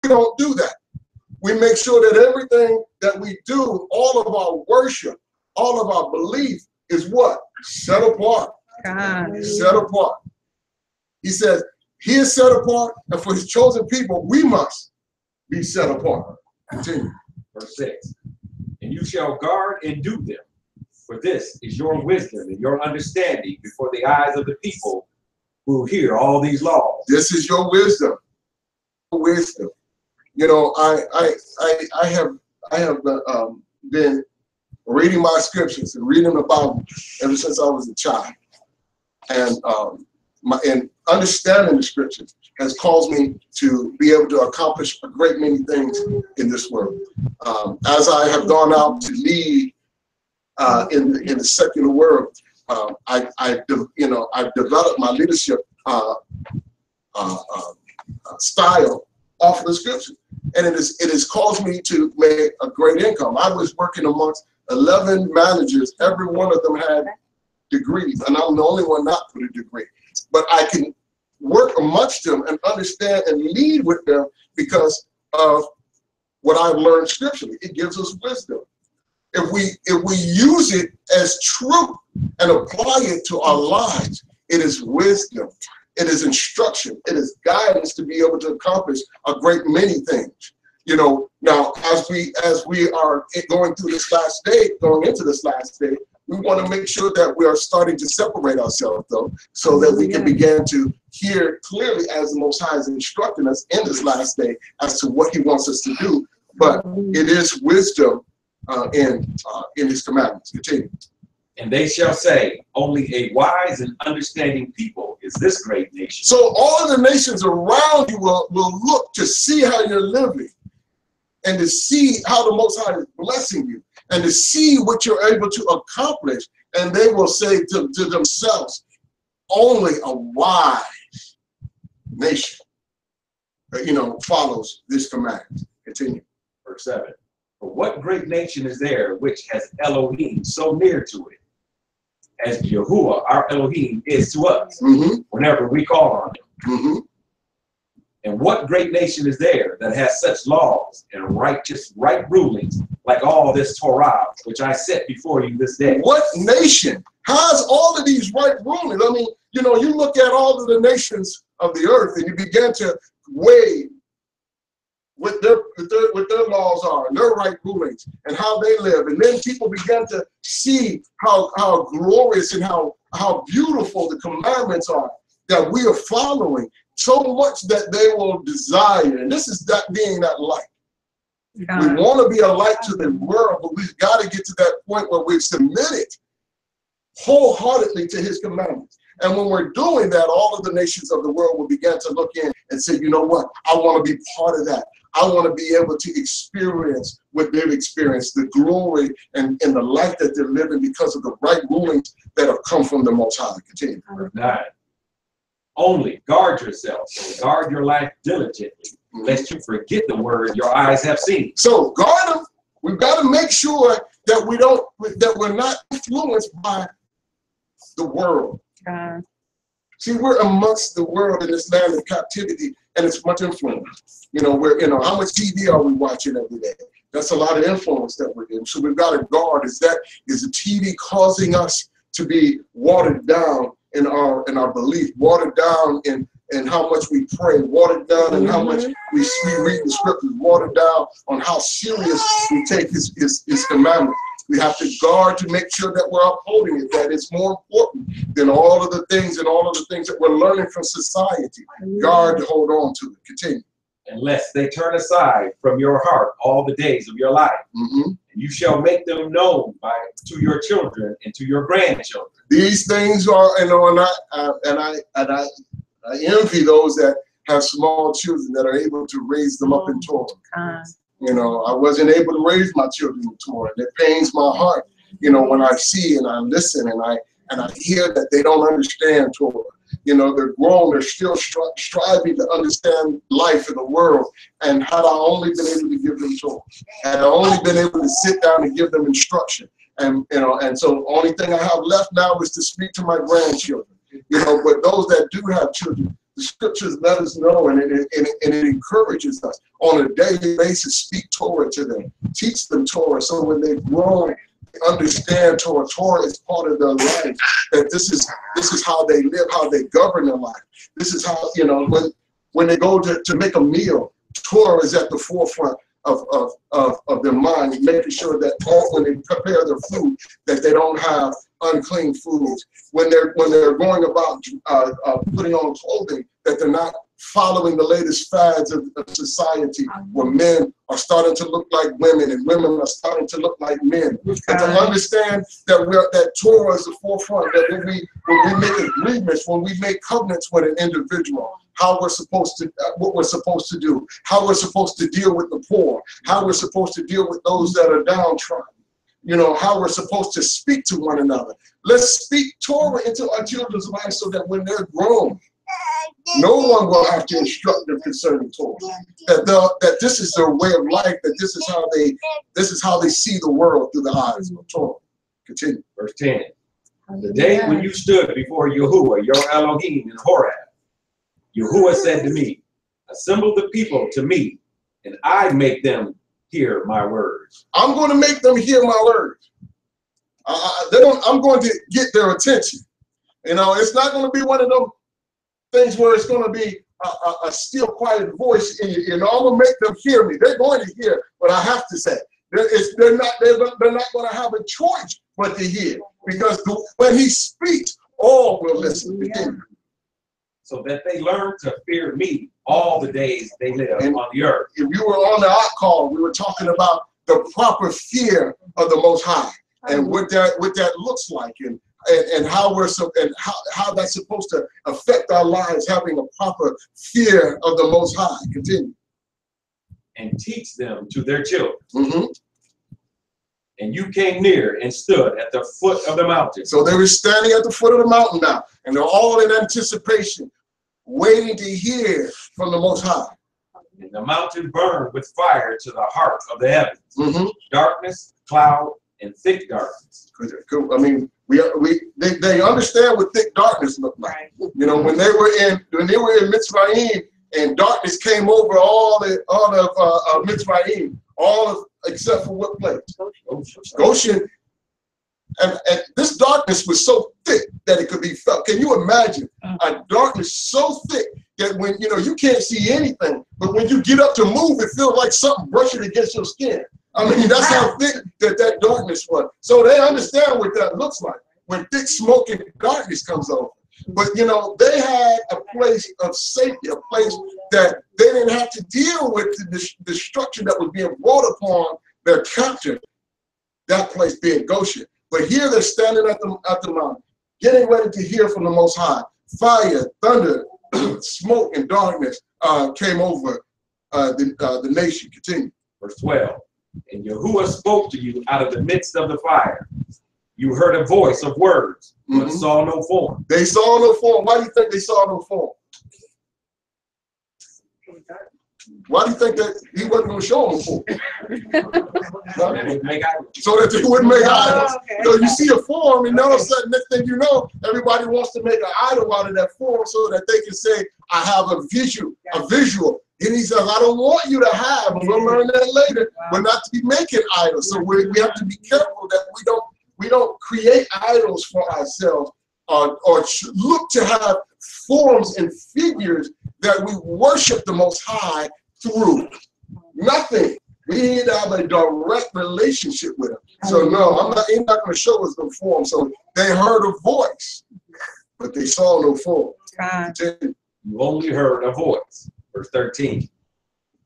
don't do that. We make sure that everything that we do, all of our worship, all of our belief is what? Set apart. Set apart. He says, he is set apart, and for his chosen people, we must be set apart. Continue. Verse 6. And you shall guard and do them, for this is your wisdom and your understanding before the eyes of the people who hear all these laws. This is your wisdom. Wisdom. You know, I have been reading my scriptures and reading the Bible ever since I was a child, and understanding the scriptures has caused me to be able to accomplish a great many things in this world. As I have gone out to lead in the secular world, I've developed my leadership style off of the scripture, and it has caused me to make a great income. I was working amongst 11 managers. Every one of them had degrees, and I'm the only one not with a degree. But I can work amongst them and understand and lead with them because of what I've learned scripturally. It gives us wisdom. If we use it as truth and apply it to our lives, it is wisdom. It is instruction. It is guidance to be able to accomplish a great many things. You know, now as we are going through this last day, going into this last day, we want to make sure that we are starting to separate ourselves, though, so that we can begin to hear clearly as the Most High is instructing us in this last day as to what He wants us to do. But it is wisdom in His commandments. Continue. And they shall say, only a wise and understanding people is this great nation. So all of the nations around you will look to see how you're living and to see how the Most High is blessing you and to see what you're able to accomplish. And they will say to themselves, only a wise nation, follows this command. Continue. Verse 7. For what great nation is there which has Elohim so near to it, as Yahuwah, our Elohim, is to us whenever we call on Him? And what great nation is there that has such laws and right rulings like all this Torah, which I set before you this day? What nation has all of these right rulings? I mean, you look at all of the nations of the earth and you begin to weigh what their laws are and their right rulings and how they live. And then people begin to see how glorious and how beautiful the commandments are that we are following, so much that they will desire. And this is that being that light. Yeah. We want to be a light to the world, but we've got to get to that point where we've submitted wholeheartedly to His commandments. And when we're doing that, all of the nations of the world will begin to look in and say, you know what? I want to be part of that. I want to be able to experience what they've experienced, the glory and the life that they're living because of the right rulings that have come from the Most High. Continue. Verse 9. Only guard yourselves and guard your life diligently, lest you forget the word your eyes have seen. So guard them. We've got to make sure that we're not influenced by the world. See, we're amongst the world in this land of captivity, and it's much influence. How much TV are we watching every day? That's a lot of influence that we're getting. So we've got to guard. Is the TV causing us to be watered down in our belief, watered down in how much we pray, watered down in how much we read the scriptures, watered down on how serious we take his commandments. We have to guard to make sure that we're upholding it, that it's more important than all of the things that we're learning from society. Guard to hold on to it. Continue. Unless they turn aside from your heart all the days of your life. And you shall make them known to your children and to your grandchildren. These things are, and I envy those that have small children that are able to raise them up in Torah. I wasn't able to raise my children in Torah. It pains my heart, when I see and I listen and I hear that they don't understand Torah. They're grown, they're still striving to understand life in the world. And had I only been able to give them Torah, had I only been able to sit down and give them instruction. And so the only thing I have left now is to speak to my grandchildren. But those that do have children, the scriptures let us know, and it encourages us on a daily basis. Speak Torah to them, teach them Torah, so when they grow, they understand Torah. Torah is part of their life. That this is how they live, how they govern their life. This is how, you know, when they go to make a meal, Torah is at the forefront of their mind, making sure that when they prepare their food, that they don't have unclean foods. When they're going about putting on clothing, that they're not following the latest fads of society, where men are starting to look like women and women are starting to look like men. And to understand that Torah is the forefront, that when we make agreements, when we make covenants with an individual, how we're supposed to, what we're supposed to do, how we're supposed to deal with the poor, how we're supposed to deal with those that are downtrodden, you know, how we're supposed to speak to one another. Let's speak Torah into our children's lives so that when they're grown, no one will have to instruct them concerning Torah. That this is their way of life, that this is how they see the world through the eyes of Torah. Continue. Verse 10. The day when you stood before Yahuwah, your Elohim, in Horeb, Yahuwah said to me, assemble the people to me, and I make them hear my words. I'm going to make them hear my words. I'm going to get their attention. You know, it's not going to be one of them things where it's going to be a still, quiet voice in you. You know, I'm going to make them hear me. They're going to hear what I have to say. They're not going to have a choice but to hear, because when he speaks, all will listen. Yeah. So that they learn to fear me all the days they live on the earth. If you were on the out call, we were talking about the proper fear of the Most High and what that looks like, and how how that's supposed to affect our lives, having a proper fear of the Most High. Continue. And teach them to their children. Mm-hmm. And you came near and stood at the foot of the mountain. So they were standing at the foot of the mountain now, and they're all in anticipation, waiting to hear from the Most High. And the mountain burned with fire to the heart of the heavens. Mm-hmm. Darkness, cloud, and thick darkness. I mean, they understand what thick darkness looked like. Right. You know, when they were in Mitzrayim, and darkness came over all of Mitzrayim, except for what place? Goshen. And this darkness was so thick that it could be felt. Can you imagine a darkness so thick that when, you know, you can't see anything, but when you get up to move, it feels like something brushing against your skin. I mean, that's how thick that darkness was. So they understand what that looks like when thick smoke and darkness comes over. But, you know, they had a place of safety, a place that they didn't have to deal with the destruction that was being brought upon their captor, that place being Goshen. But here they're standing at the mountain, getting ready to hear from the Most High. Fire, thunder, smoke, and darkness came over the nation. Continue. Verse 12. And Yahuwah spoke to you out of the midst of the fire. You heard a voice of words, but saw no form. They saw no form. Why do you think they saw no form? Why do you think that he wasn't going to show them form? So that they make idols. So that they wouldn't make idols. Okay. So you see a form, and all of a sudden, next thing you know, everybody wants to make an idol out of that form so that they can say, I have a visual. And he says, I don't want you to have, and we'll learn that later, but not to be making idols. So we have to be careful that we don't create idols for ourselves or look to have forms and figures that we worship the Most High through. Nothing. We need to have a direct relationship with him. So no, he's not going to show us no form. So they heard a voice, but they saw no form. You only heard a voice. Verse 13.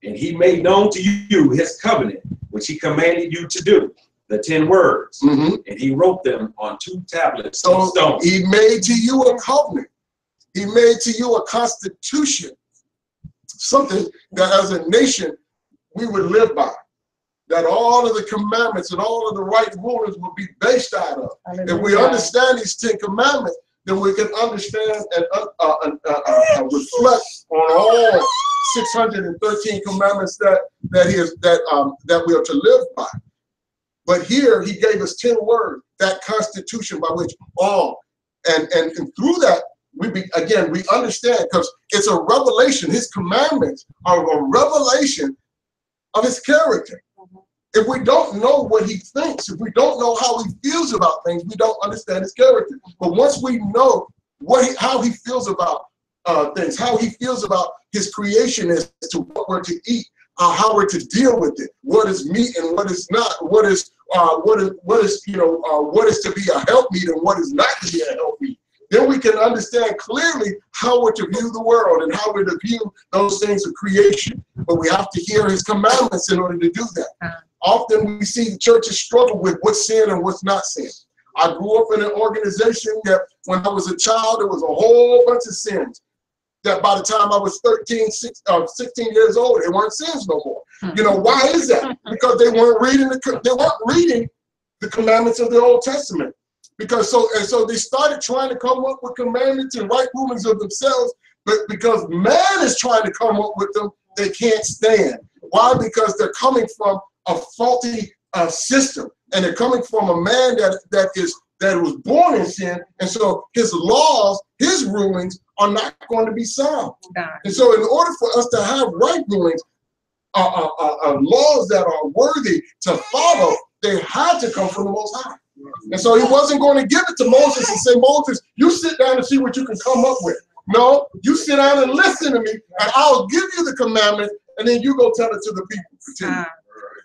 And he made known to you his covenant, which he commanded you to do, the 10 words. And he wrote them on 2 tablets of stone. He made to you a covenant. He made to you a constitution, something that as a nation we would live by, that all of the commandments and all of the right rulings will be based out of. If we understand these 10 commandments, then we can understand and reflect on all 613 commandments that we are to live by. But here he gave us 10 words, that constitution by which all, and through that again, we understand because it's a revelation. His commandments are a revelation of his character. If we don't know what he thinks, if we don't know how he feels about things, we don't understand his character. But once we know how he feels about things, how he feels about his creation as to what we're to eat, how we're to deal with it, what is meat and what is not, what is to be a helpmeet and what is not to be a helpmeet, then we can understand clearly how we're to view the world and how we're to view those things of creation. But we have to hear his commandments in order to do that. Often we see the churches struggle with what's sin and what's not sin. I grew up in an organization that when I was a child, there was a whole bunch of sins that by the time I was 16 years old, they weren't sins no more. You know, why is that? Because they weren't reading the commandments of the Old Testament. So they started trying to come up with commandments and right rulings of themselves, but because man is trying to come up with them, they can't stand. Why? Because they're coming from a faulty system, and they're coming from a man that was born in sin, and so his laws, his rulings are not going to be sound. And so in order for us to have right rulings, laws that are worthy to follow, they had to come from the Most High. And so he wasn't going to give it to Moses and say, Moses, you sit down and see what you can come up with. No, you sit down and listen to me, and I'll give you the commandment, and then you go tell it to the people. Continue.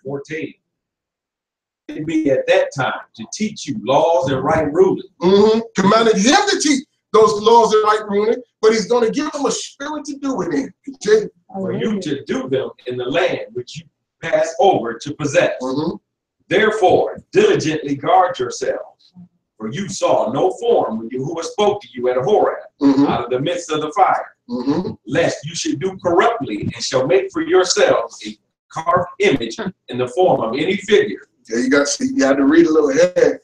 14. It be at that time to teach you laws and right ruling. Commanded him to teach those laws and right ruling, but he's going to give them a spirit to do it in. Continue. For you to do them in the land which you pass over to possess. Therefore, diligently guard yourselves, for you saw no form when Yahuwah spoke to you at Horeb out of the midst of the fire, lest you should do corruptly and shall make for yourselves a carved image in the form of any figure. Yeah, you had to read a little ahead.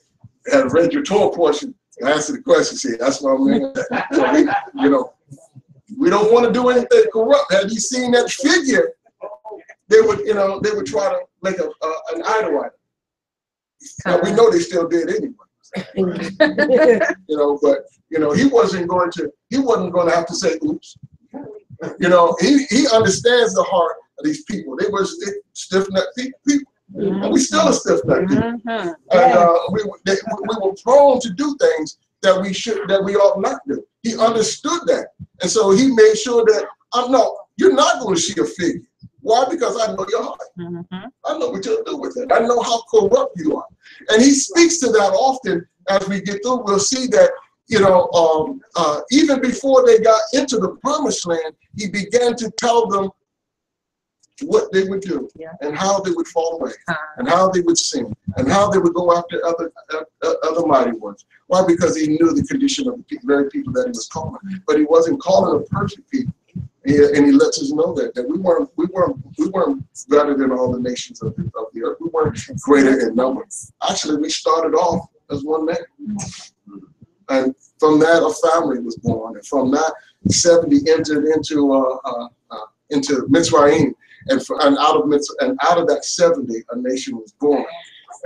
You had to read your Torah portion and answer the question. See, that's what I mean. So we don't want to do anything corrupt. Had you seen that figure, they would try to make an idol out of it. Now, we know they still did anyway. But he wasn't going to have to say oops. He understands the heart of these people. They were stiff-necked people. And we still are stiff-necked people. And we were prone to do things that we ought not do. He understood that. And so he made sure that you're not going to see a figure. Why? Because I know your heart. I know what you'll do with it. I know how corrupt you are. And he speaks to that often as we get through. We'll see that, even before they got into the promised land, he began to tell them what they would do and how they would fall away and how they would sin and how they would go after other mighty ones. Why? Because he knew the condition of the very people that he was calling. But he wasn't calling a perfect people. And he lets us know that we weren't better than all the nations of the earth. We weren't greater in number. Actually, we started off as one man. And from that, a family was born. And from that, 70 entered into Mitzrayim. And out of that 70, a nation was born.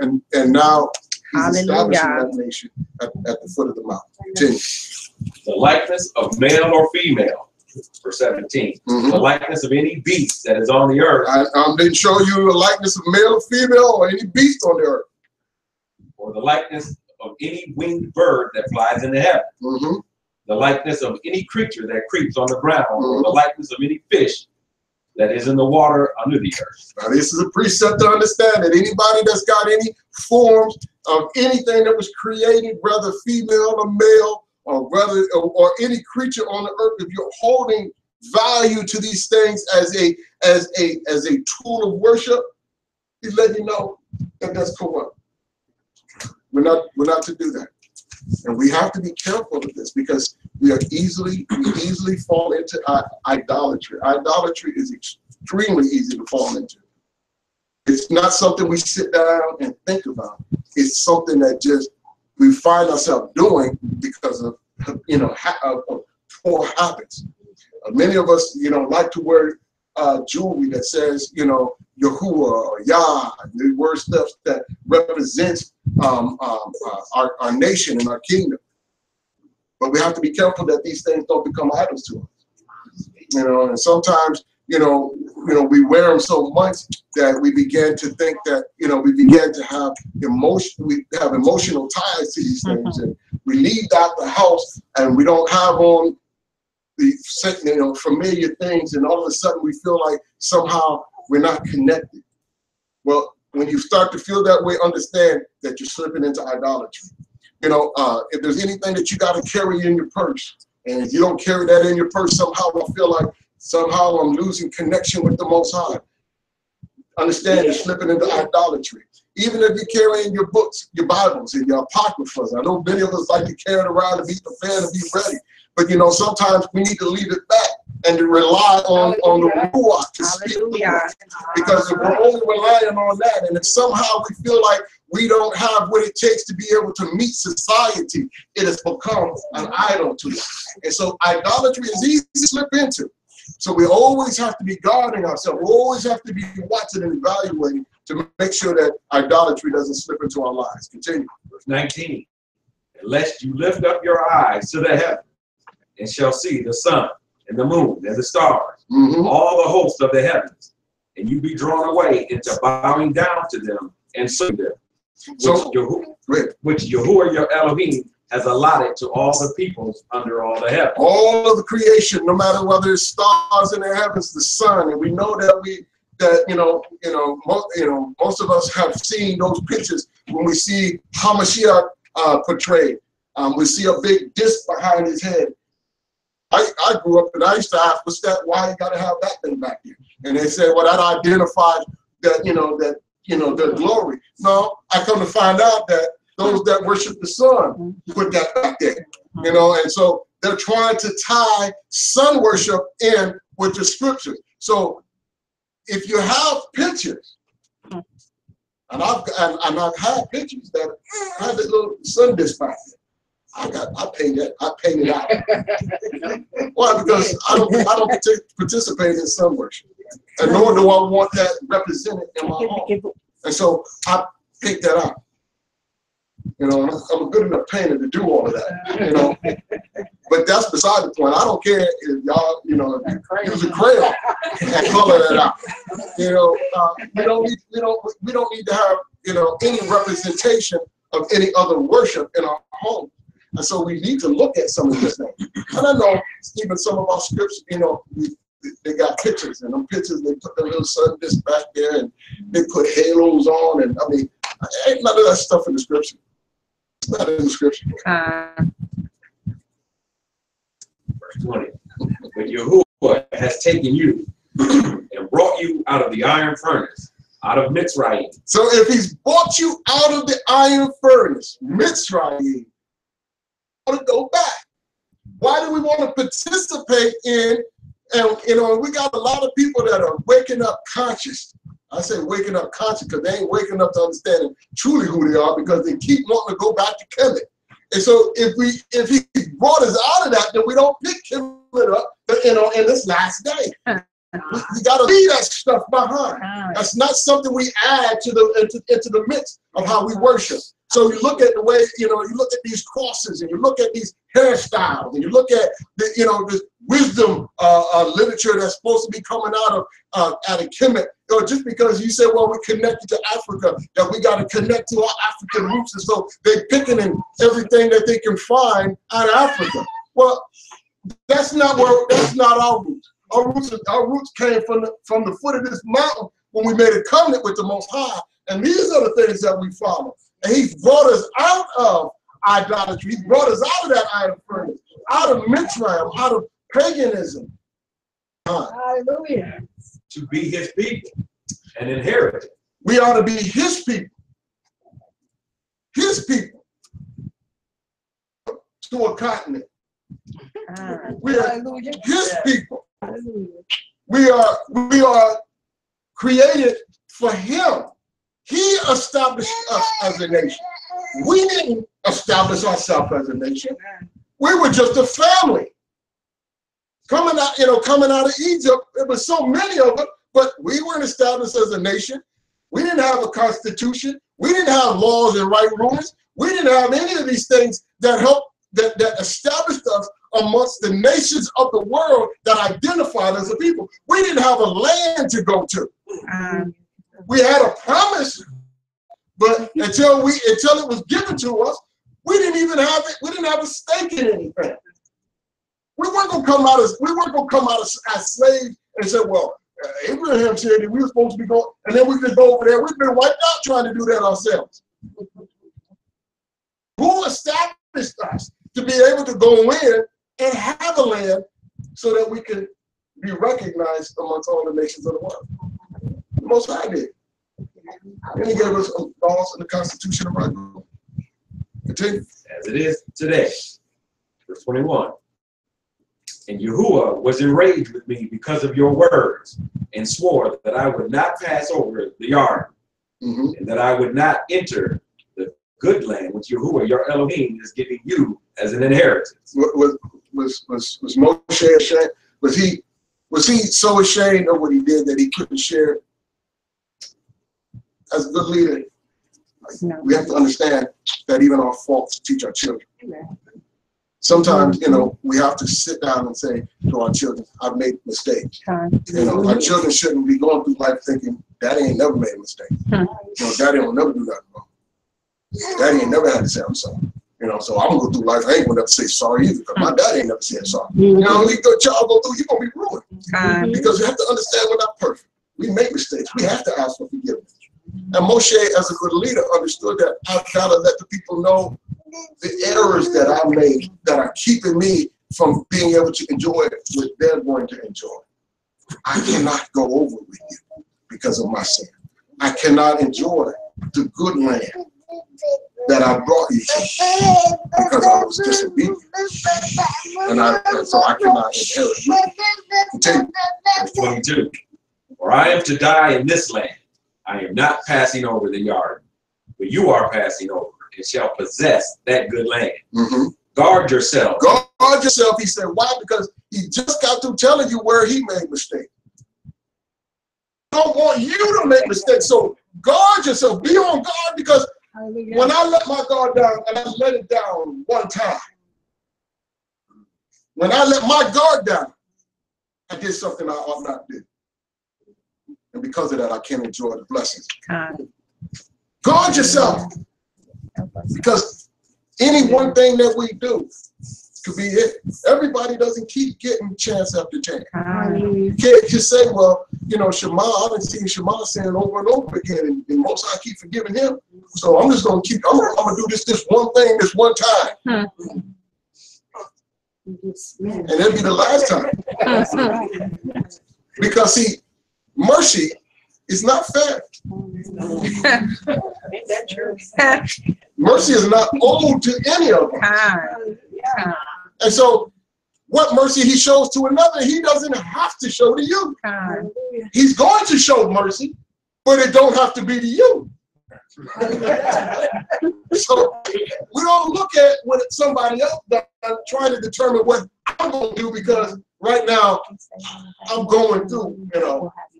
And now he's establishing that nation at the foot of the mountain. Continue. The likeness of male or female. Verse 17. The likeness of any beast that is on the earth. I didn't show you a likeness of male or female or any beast on the earth. Or the likeness of any winged bird that flies in the heaven. The likeness of any creature that creeps on the ground. Or the likeness of any fish that is in the water under the earth. Now, this is a precept to understand that anybody that's got any forms of anything that was created, whether female or male, or any creature on the earth, if you're holding value to these things as a tool of worship, he's letting you know that that's corrupt. We're not to do that. And we have to be careful of this because we easily fall into idolatry. Idolatry is extremely easy to fall into. It's not something we sit down and think about. It's something that just we find ourselves doing because of poor habits. Many of us, like to wear jewelry that says, Yahuwah or Yah, the word stuff that represents our nation and our kingdom. But we have to be careful that these things don't become idols to us. You know, and sometimes, you know, we wear them so much that we begin to think that, you know, we begin to have emotional ties to these things, and we leave out the house and we don't have on the, you know, familiar things, and all of a sudden we feel like somehow we're not connected. Well, when you start to feel that way, understand that you're slipping into idolatry. You know, if there's anything that you got to carry in your purse, and if you don't carry that in your purse, somehow I feel like somehow I'm losing connection with the Most High. Understand you're slipping into idolatry. Even if you're carrying your books, your Bibles, and your apocryphas. I know many of us like to carry it around to be prepared and be ready. But, you know, sometimes we need to leave it back and to rely on the Ruach to speak. Because if we're only relying on that, and if somehow we feel like we don't have what it takes to be able to meet society, it has become an idol to us. And so idolatry is easy to slip into. So we always have to be guarding ourselves. We always have to be watching and evaluating to make sure that idolatry doesn't slip into our lives. Continue. Verse 19. Lest you lift up your eyes to the heaven, and shall see the sun and the moon and the stars, all the hosts of the heavens, and you be drawn away into bowing down to them and serving them, which Yahuwah your Elohim has allotted to all the peoples under all the heavens. All of the creation, no matter whether it's stars in the heavens, the sun, and we know that most of us have seen those pictures when we see Hamashiach portrayed. We see a big disc behind his head. I grew up and I used to ask, what's that? Why you got to have that thing back there? And they said, well, that identifies that, the glory. No, I come to find out that those that worship the sun put that back there, and so they're trying to tie sun worship in with the scriptures. So if you have pictures, and I've had pictures that have this little sun disc back there. I painted out. Why? Because I don't participate in sun worship, and nor do I want that represented in my home. And so I picked that out. I'm a good enough painter to do all of that. But that's beside the point. I don't care if y'all, use a crayon and color that out. We don't need to have, any representation of any other worship in our home. And so we need to look at some of these things. And I know even some of our scripts, they got pictures, and them pictures, they put the little sun disc back there, and they put halos on, and I mean, ain't none of that stuff in the scripture. It's not in the scripture. Verse 20. But Yahuwah has taken you and brought you out of the iron furnace, out of Mitzrayim. So if he's brought you out of the iron furnace, Mitzrayim, want to go back. Why do we want to participate in, and we got a lot of people that are waking up conscious. I say waking up conscious because they ain't waking up to understanding truly who they are, because they keep wanting to go back to Kemet. And so if he brought us out of that, then we don't pick Kemet up, in this last day. We got to leave that stuff behind. That's not something we add to into the mix of how we worship. So you look at the way, you look at these crosses, and you look at these hairstyles, and you look at this wisdom literature that's supposed to be coming out of Kemet. Just because you say, well, we're connected to Africa, that we got to connect to our African roots, and so they're picking in everything that they can find out of Africa. Well, that's not our roots. Our roots came from the foot of this mountain when we made a covenant with the Most High, and these are the things that we follow. And he brought us out of idolatry. He brought us out of that iron furnace, out of Mitzrayim, out of paganism. Hallelujah. To be his people and inherit it. We ought to be his people. His people. To a continent. We are his people. We are created for him. He established us as a nation. We didn't establish ourselves as a nation. We were just a family. Coming out of Egypt, there were so many of them, but we weren't established as a nation. We didn't have a constitution. We didn't have laws and right rulers. We didn't have any of these things that help that established us amongst the nations of the world that identified as a people. We didn't have a land to go to. We had a promise, but until it was given to us, we didn't even have it. We didn't have a stake in anything. We weren't gonna come out as slaves and say, well, Abraham said that we were supposed to be going, and then we could go over there. We've been wiped out trying to do that ourselves. Who established us to be able to go in and have a land so that we can be recognized amongst all the nations of the world? The Most High did. And he gave us laws in the Constitution of right. Continue. As it is today. Verse 21. And Yahuwah was enraged with me because of your words, and swore that I would not pass over the Yarden, and that I would not enter the good land which Yahuwah, your Elohim, is giving you as an inheritance. Was Moshe ashamed? Was he so ashamed of what he did that he couldn't share it? As a good leader, we have to understand that even our faults teach our children. Sometimes, we have to sit down and say to our children, I've made mistakes. Our children shouldn't be going through life thinking, Daddy ain't never made a mistake. Daddy will never do nothing wrong. Daddy ain't never had to say, I'm sorry. So I'm gonna go through life. I ain't gonna never say sorry either, because my daddy ain't never said sorry. You go child go through, you're gonna be ruined. Because you have to understand we're not perfect. We make mistakes. We have to ask for forgiveness. And Moshe, as a good leader, understood that I've got to let the people know the errors that I made that are keeping me from being able to enjoy what they're going to enjoy. I cannot go over with you because of my sin. I cannot enjoy the good land that I brought you to because I was disobedient. And so I cannot inherit it. Continue. Verse 22. For I am to die in this land. I am not passing over the Yarden, but you are passing over and shall possess that good land. Guard yourself. Guard yourself, he said. Why? Because he just got through telling you where he made mistakes. I don't want you to make mistakes, so guard yourself. Be on guard, because when I let my guard down, and I let it down one time, when I let my guard down, I did something I ought not do. And because of that, I can't enjoy the blessings. Guard yourself. Because any one thing that we do could be it. Everybody doesn't keep getting chance after chance. You can't just say, well, Shema, I've been seeing Shema saying over and over again, and most I keep forgiving him. So I'm just going to I'm going to do this one thing this one time. And it'll be the last time. Because, see, mercy is not fair. Mercy is not owed to any of us. And so what mercy he shows to another, he doesn't have to show to you. He's going to show mercy, but it don't have to be to you. So we don't look at what somebody else does, trying to determine what I'm going to do, because right now I'm going through,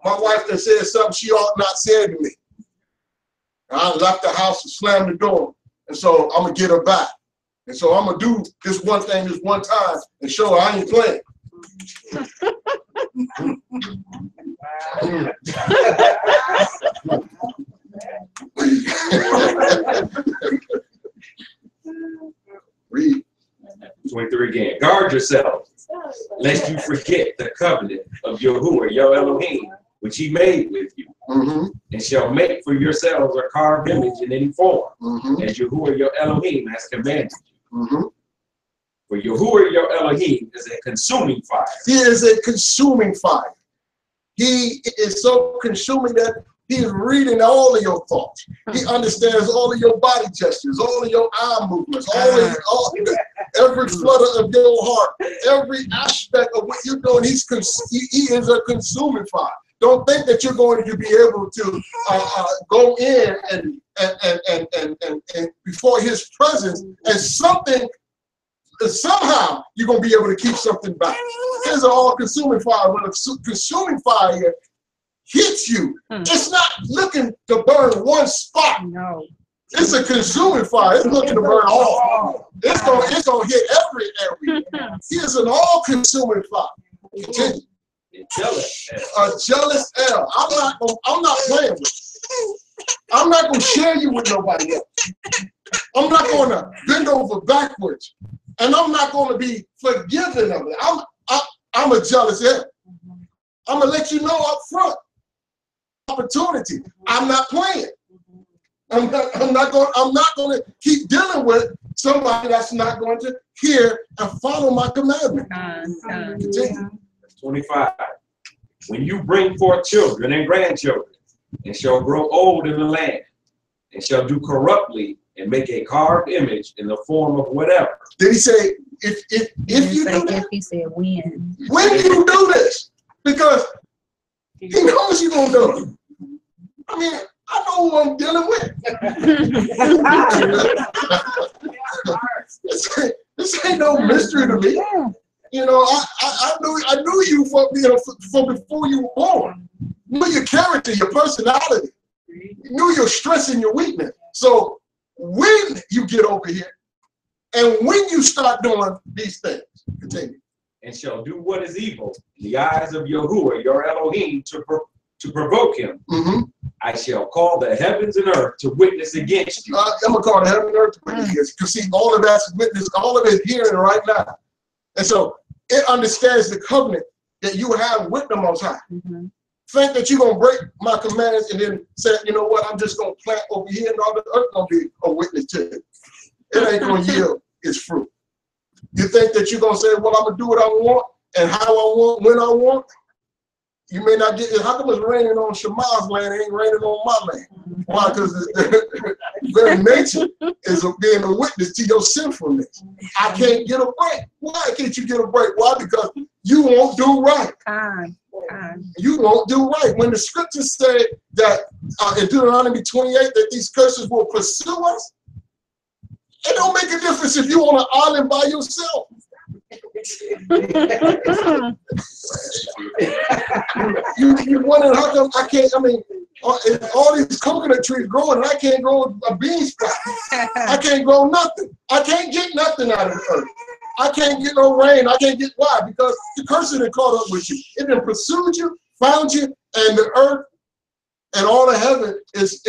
my wife that said something she ought not say to me. I left the house and slammed the door, and so I'm going to get her back. And so I'm going to do this one thing this one time and show her I ain't playing. Read. 23 again. Guard yourselves, lest you forget the covenant of Yahuwah, your Elohim, which he made with you, and shall make for yourselves a carved image in any form, as Yahuwah, your Elohim, has commanded you. For Yahuwah, your Elohim, is a consuming fire. He is a consuming fire. He is so consuming that he's reading all of your thoughts. He understands all of your body gestures, all of your eye movements, every flutter of your heart, every aspect of what you're doing. He is a consuming fire. Don't think that you're going to be able to go in and before his presence and somehow you're going to be able to keep something back. There's an all-consuming fire. When a consuming fire hits you, it's not looking to burn one spot. No. It's a consuming fire. It's looking to burn all. It's gonna hit every area. He is an all-consuming fire. Continue. A jealous L. I'm not playing with you. I'm not gonna share you with nobody else. I'm not gonna bend over backwards, and I'm not gonna be forgiving of it. I'm a jealous L. I'm gonna let you know up front. Opportunity. I'm not playing. I'm not going to keep dealing with somebody that's not going to hear and follow my commandment. 25. When you bring forth children and grandchildren, and shall grow old in the land, and shall do corruptly, and make a carved image in the form of whatever. Did he say if you do that? He said when. When you do this, because he knows you're gonna do it. I mean, I know who I'm dealing with. This ain't no mystery to me. You know, I knew you from before you were born. Knew your character, your personality. Knew your strengths and your weakness. So when you get over here, and when you start doing these things, continue. And shall do what is evil in the eyes of Yahuwah, your Elohim, to provoke him. I shall call the heavens and earth to witness against you. I'm gonna call the heaven and earth to witness against you. Because see, all of that's witness, all of it hearing right now. And so it understands the covenant that you have with the Most High. Think that you're gonna break my commands and then say, you know what, I'm just gonna plant over here and all the earth gonna be a witness to it. It ain't gonna yield its fruit. You think that you're gonna say, well, I'm gonna do what I want and how I want, when I want. You may not get it. How come it's raining on Shema's land? It ain't raining on my land. Why? Because the very nature is being a witness to your sinfulness. I can't get a break. Why can't you get a break? Why? Because you won't do right. You won't do right. When the scriptures say that in Deuteronomy 28 that these curses will pursue us, it don't make a difference if you're on an island by yourself. you wonder how come I can't, I mean, all these coconut trees growing and I can't grow a bean spot. I can't grow nothing. I can't get nothing out of the earth. I can't get no rain. I can't get, why? Because the curse done caught up with you. It done pursued you, found you, and the earth and all of heaven is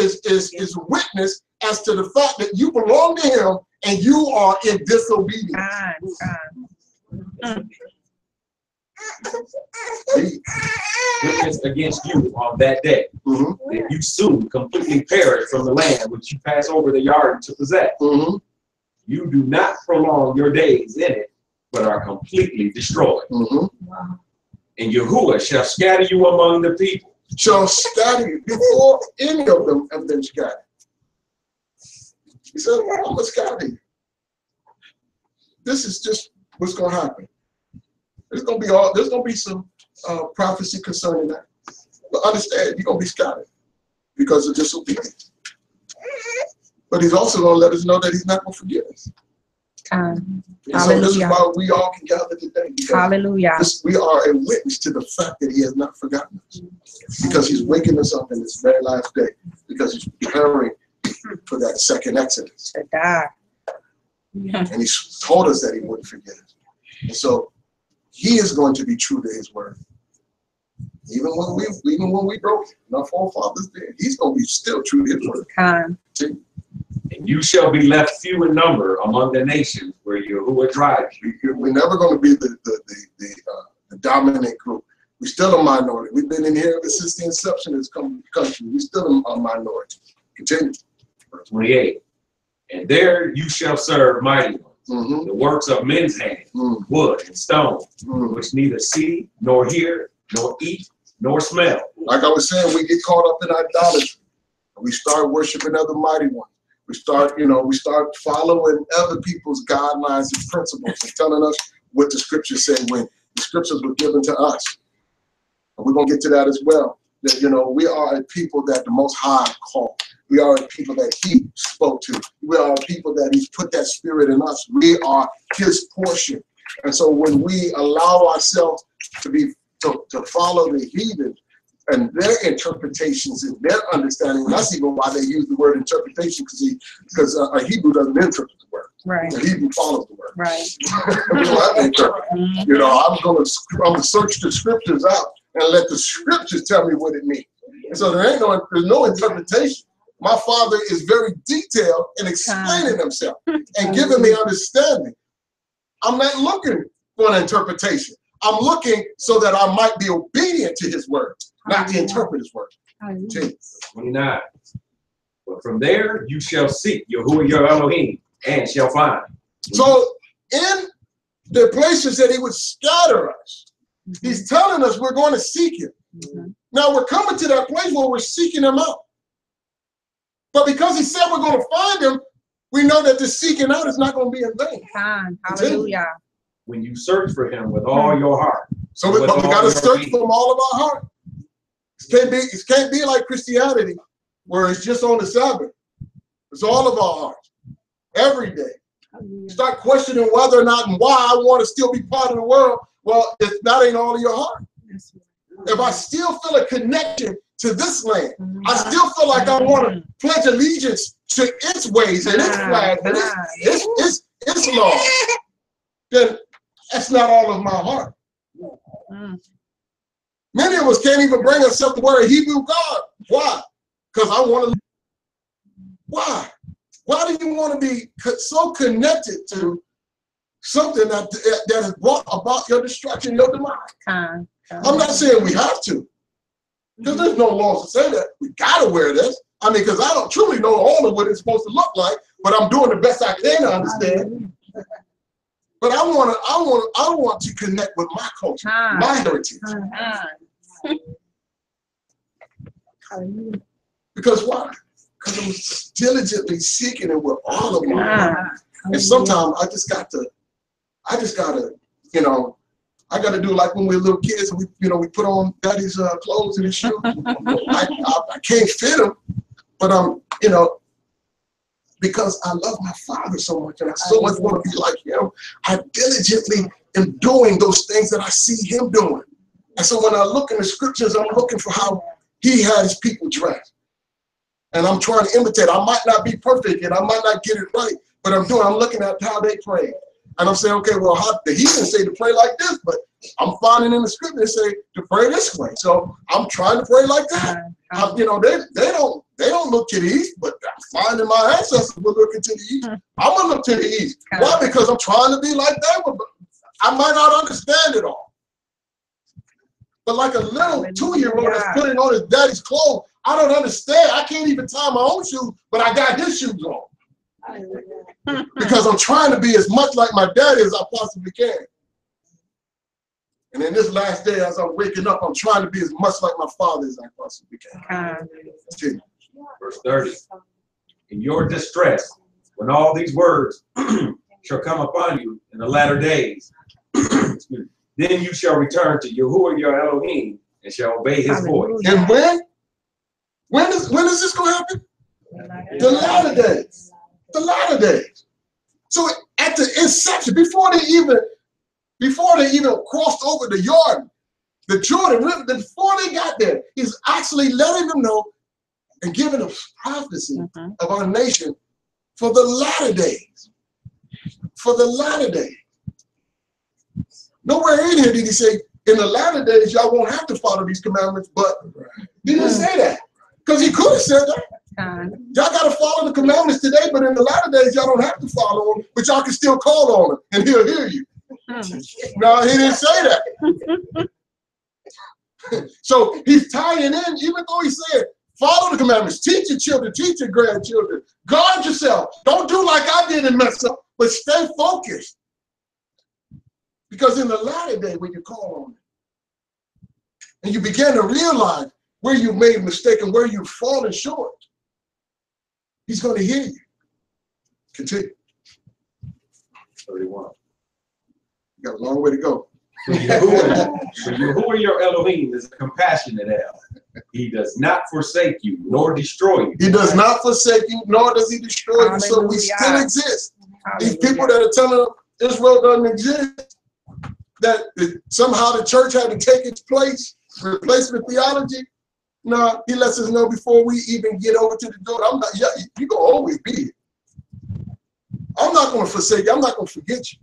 witness as to the fact that you belong to him and you are in disobedience. Witness against you on that day, that you soon completely perish from the land which you pass over the yard to possess. You do not prolong your days in it, but are completely destroyed. And Yahuwah shall scatter you among the people. Shall scatter you before any of them have been scattered. He said, I'm going to scatter you. This is just what's going to happen. There's going to be some prophecy concerning that. But understand, you're going to be scattered because of disobedience. But he's also going to let us know that he's not going to forgive us. And so this is why we all can gather today. Hallelujah. We are a witness to the fact that he has not forgotten us. Because he's waking us up in this very last day. Because he's preparing for that second Exodus. And he's told us that he wouldn't forget us. And so he is going to be true to his word. Even when we broke it, and our forefathers did, he's going to be still true to his word. And you shall be left few in number among the nations where Yahuwah drives you. We're never going to be the dominant group. We're still a minority. We've been in here ever since the inception of this country. We're still a minority. Continue. Verse 28. And there you shall serve mighty ones, the works of men's hands, wood and stone, which neither see, nor hear, nor eat, nor smell. Like I was saying, we get caught up in idolatry. We start worshiping other mighty ones. We start following other people's guidelines and principles and telling us what the scriptures say when the scriptures were given to us. And we're going to get to that as well. That, we are a people that the Most High called. We are a people that he spoke to. We are a people that he's put that spirit in us. We are his portion. And so when we allow ourselves to follow the heathen, and their interpretations and their understanding. And that's even why they use the word interpretation, because a Hebrew doesn't interpret the word. Right. The Hebrew follows the word. Right. We don't have to interpret. You know, I'm gonna search the scriptures out and let the scriptures tell me what it means. And so there's no interpretation. My Father is very detailed in explaining himself and giving me understanding. I'm not looking for an interpretation. I'm looking so that I might be obedient to his word, not to interpret his word. 29. But from there you shall seek Yahuwah your Elohim and shall find. So in the places that he would scatter us, he's telling us we're going to seek him. Now we're coming to that place where we're seeking him out. But because he said we're going to find him, we know that the seeking out is not going to be in vain. Hallelujah. When you search for him with all your heart. So we got to search for him all of our heart. It can't be like Christianity, where it's just on the Sabbath. It's all of our hearts, every day. Start questioning whether or not and why I want to still be part of the world. Well, if that ain't all of your heart. If I still feel a connection to this land, I still feel like I want to pledge allegiance to its ways and its flag and its law, then that's not all of my heart. Many of us can't even bring ourselves to wear a Hebrew God. Why? Because I want to. Why? Why do you want to be so connected to something that has brought about your destruction, your demise? I'm not saying we have to, because there's no laws to say that we gotta wear this. I mean, because I don't truly know all of what it's supposed to look like, but I'm doing the best I can to understand. But I want to connect with my culture, my heritage. Because why? Because I'm diligently seeking it with all of my heart. And sometimes I just gotta, you know, I got to do like when we were little kids, and we put on daddy's clothes and his shoes. I can't fit them, but because I love my Father so much and I so much want to be like him, I diligently am doing those things that I see him doing. And so when I look in the scriptures, I'm looking for how he had his people dressed. And I'm trying to imitate. I might not be perfect and I might not get it right, but I'm looking at how they prayed. And I'm saying, okay, well, the heathens say to pray like this, but I'm finding in the scripture they say to pray this way. So I'm trying to pray like that. They don't look to the east, but I'm finding my ancestors were looking to the east. I'm gonna look to the east. Why? Because I'm trying to be like that. But I might not understand it all. But like a little 2-year-old that's putting on his daddy's clothes, I don't understand. I can't even tie my own shoes, but I got his shoes on. Because I'm trying to be as much like my daddy as I possibly can. And in this last day, as I'm waking up, I'm trying to be as much like my father as I possibly can. Verse 30. In your distress, when all these words shall come upon you in the latter days, then you shall return to Yahuwah your Elohim and shall obey his voice. And when is this going to happen? The latter days. The latter days. So at the inception, before they even crossed over the Jordan River, before they got there, he's actually letting them know and giving them prophecy of our nation for the latter days. For the latter days. Nowhere in here did he say, in the latter days, y'all won't have to follow these commandments, but he didn't say that. Because he could have said that. Y'all got to follow the commandments today, but in the latter days, y'all don't have to follow them, but y'all can still call on him, and he'll hear you. No, he didn't say that. So he's tying in, even though he said, follow the commandments, teach your children, teach your grandchildren, guard yourself. Don't do like I did and mess up, but stay focused. Because in the latter day, when you call on him, and you begin to realize where you've made a mistake and where you've fallen short, he's going to hear you. Continue. 31. You got a long way to go. For Yahuwah your Elohim is a compassionate El. He does not forsake you, nor destroy you. He does not forsake you, nor does he destroy you. So we still exist. These people that are telling Israel doesn't exist, that somehow the church had to take its place, replacement theology, No, he lets us know before we even get over to the door. I'm not. Yeah, you're gonna always be here. I'm not gonna forsake you. I'm not gonna forget you.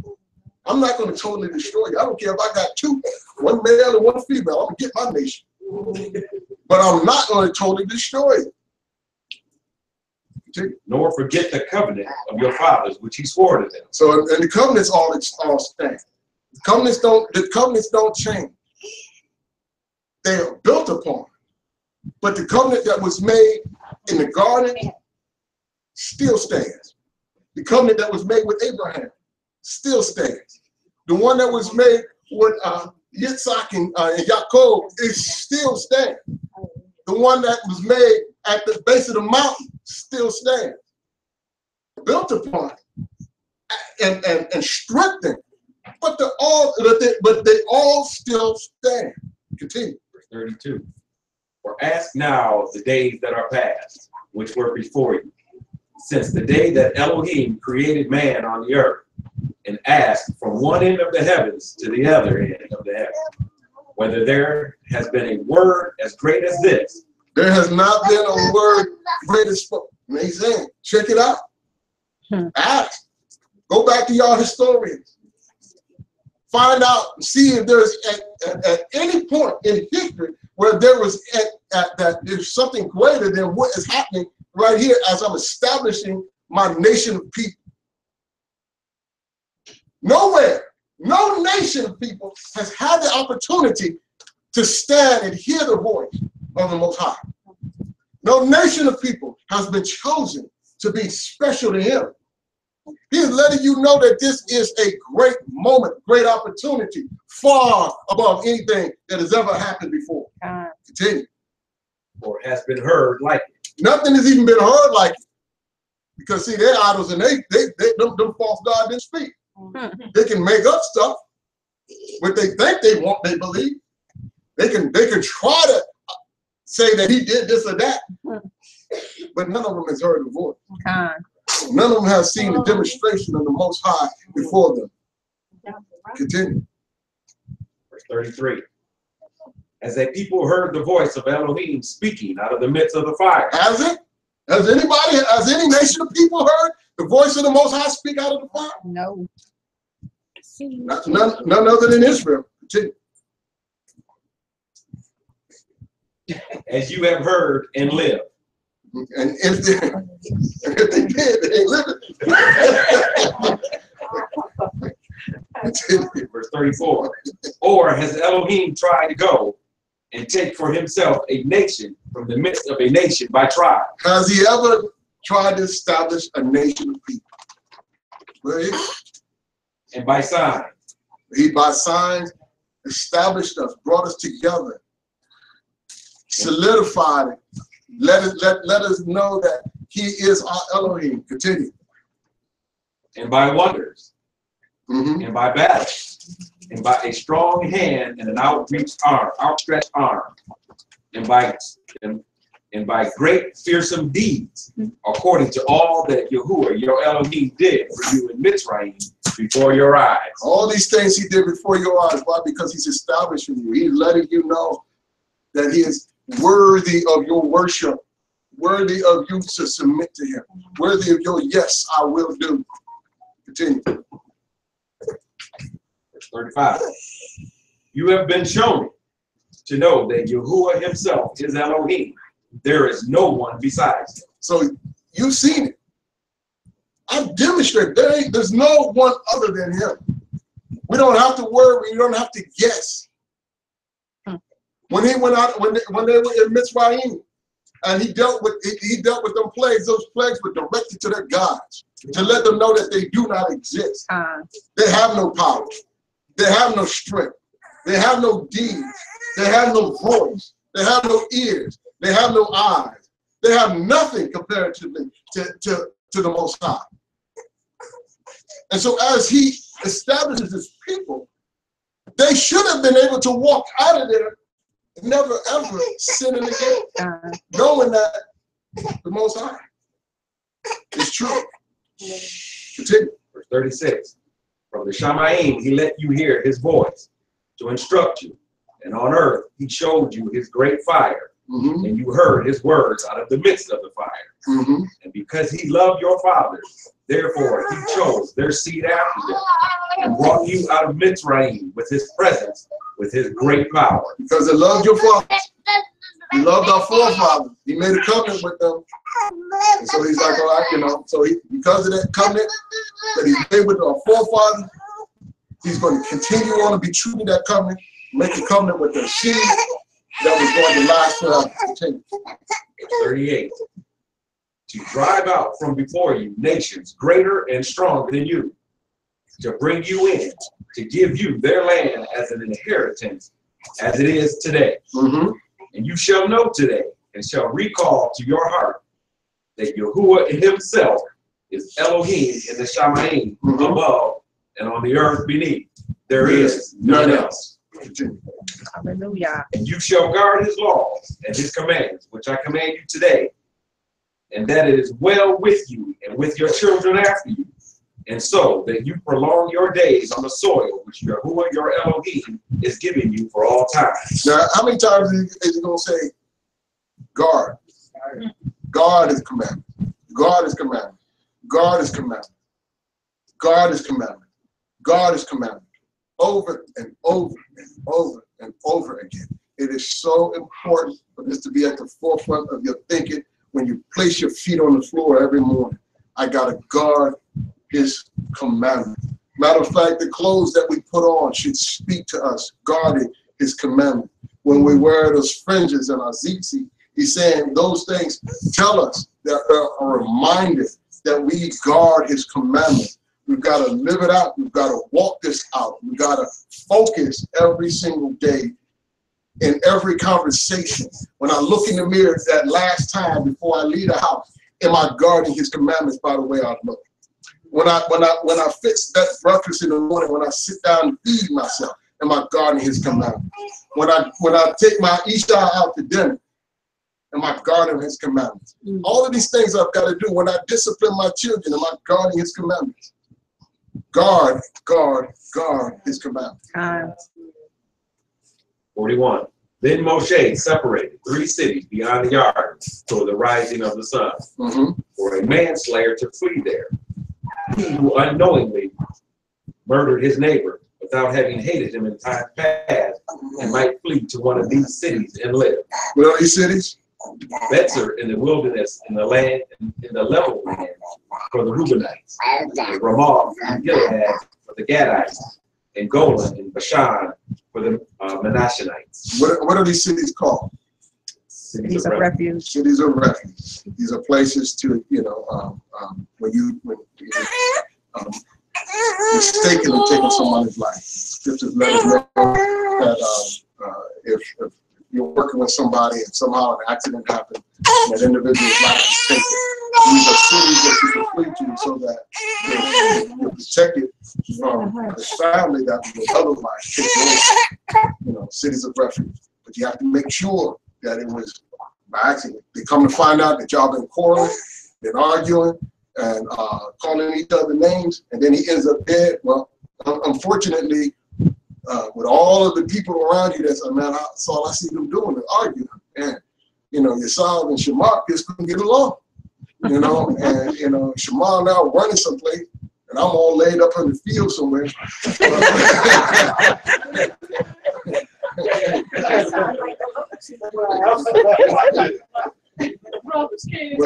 I'm not gonna totally destroy you. I don't care if I got two, one male and one female. I'm gonna get my nation, but I'm not gonna totally destroy you. Nor forget the covenant of your fathers, which he swore to them. So, and the covenants all stand. The covenants don't change. They are built upon. But the covenant that was made in the garden still stands. The covenant that was made with Abraham still stands. The one that was made with Yitzhak and Yaakov, it still stands. The one that was made at the base of the mountain still stands. Built upon and strengthened. But they all still stand. Continue. Verse 32. For ask now the days that are past, which were before you, since the day that Elohim created man on the earth, and ask from one end of the heavens to the other end of the heavens, whether there has been a word as great as this. There has not been a word great as spoken. Amazing. Check it out. Ask. Go back to y'all historians. Find out, see if there's at any point in history where there was that there's something greater than what is happening right here as I'm establishing my nation of people. Nowhere, no nation of people has had the opportunity to stand and hear the voice of the Most High. No nation of people has been chosen to be special to him. He is letting you know that this is a great moment, great opportunity, far above anything that has ever happened before. Continue. Or has been heard like it. Nothing has even been heard like it. Because see, they're idols and them false gods didn't speak. They can make up stuff. What they think they want, they believe. They can try to say that he did this or that. But none of them has heard the voice. None of them have seen the demonstration of the Most High before them. Continue. Verse 33. As a people heard the voice of Elohim speaking out of the midst of the fire. Has it? Has any nation of people heard the voice of the Most High speak out of the fire? No. None other than Israel. Continue. As you have heard and lived. And if they did, they ain't living. Verse 34. Or has Elohim tried to go and take for himself a nation from the midst of a nation by tribe? Has he ever tried to establish a nation of people? Well, and by signs. He by signs established us, brought us together, solidified it. Let us know that he is our Elohim. Continue. And by wonders, and by battles, and by a strong hand and an outstretched arm, and by great fearsome deeds, according to all that Yahuwah, your Elohim, did for you in Mitzrayim before your eyes. All these things he did before your eyes. Why? Because he's establishing you. He's letting you know that he is worthy of your worship, worthy of you to submit to him, worthy of your yes, I will do. Continue. Verse 35. You have been shown to know that Yahuwah himself is Elohim. There is no one besides him. So you've seen it. I've demonstrated there's no one other than him. We don't have to worry. We don't have to guess. When he went out, when they were in Mitzrayim, and he dealt with them plagues, those plagues were directed to their gods to let them know that they do not exist. They have no power. They have no strength. They have no deeds. They have no voice. They have no ears. They have no eyes. They have nothing comparatively to the Most High. And so as he establishes his people, they should have been able to walk out of there never ever sinning again, knowing that the Most High is true. Continue. Verse 36. From the Shamayim he let you hear his voice to instruct you, and on earth he showed you his great fire and you heard his words out of the midst of the fire. And because he loved your fathers, therefore he chose their seed after them, and brought you out of Mitzrayim with his presence, with his great power. Because he loved your fathers. He loved our forefathers. He made a covenant with them. And so he's like, all right, you know, so because of that covenant that he made with our forefathers, he's going to continue on to be true to that covenant, make a covenant with their seed that was going to last forever. 38. To drive out from before you nations greater and stronger than you, to bring you in, to give you their land as an inheritance, as it is today. And you shall know today, and shall recall to your heart, that Yahuwah himself is Elohim in the Shamayim above, and on the earth beneath. There is none else. Hallelujah. And you shall guard his laws and his commands, which I command you today, and that it is well with you and with your children after you, and so that you prolong your days on the soil which Yahuwah your Elohim is giving you for all time. Now, how many times is he going to say, guard? God is commandment. God is commandment. God is commandment. God is commandment. God is commandment. Over and over and over and over again. It is so important for this to be at the forefront of your thinking when you place your feet on the floor every morning. I got to guard his commandment. Matter of fact, the clothes that we put on should speak to us, guarding his commandment. When we wear those fringes and our tzitzit, he's saying those things tell us that are a reminder that we guard his commandment. We've got to live it out. We've got to walk this out. We've got to focus every single day in every conversation. When I look in the mirror that last time before I leave the house, am I guarding his commandments by the way I look? When I fix that breakfast in the morning, when I sit down and feed myself, am I guarding his commandments? When I take my Isha out to dinner, am I guarding his commandments? All of these things I've got to do. When I discipline my children, am I guarding his commandments? Guard his commandments. 41. Then Moshe separated 3 cities beyond the Jordan toward the rising of the sun, for a manslayer to flee there. He who unknowingly murdered his neighbor without having hated him in time past, and might flee to one of these cities and live. What are these cities? Betzer in the wilderness, in the land, in the level land for the Reubenites, Ramoth in Gilead for the Gadites, and Golan in Bashan for the Menashonites. What are these cities called? Cities of refuge. Cities of refuge. These are places to, when you mistakenly taking someone's life. Scriptures let us know that if you're working with somebody and somehow an accident happened, and that individual's life is taken, these are cities that you can flee to so that you're protected from the family that would otherwise take over. Cities of refuge. But you have to make sure that it was by accident. They come to find out that y'all been quarreling, been arguing, and calling each other names, and then he ends up dead. Well, unfortunately, with all of the people around you, that's that's all I see them doing is arguing. And Yisrael and Shema just couldn't get along. And Shema now running someplace, and I'm all laid up in the field somewhere.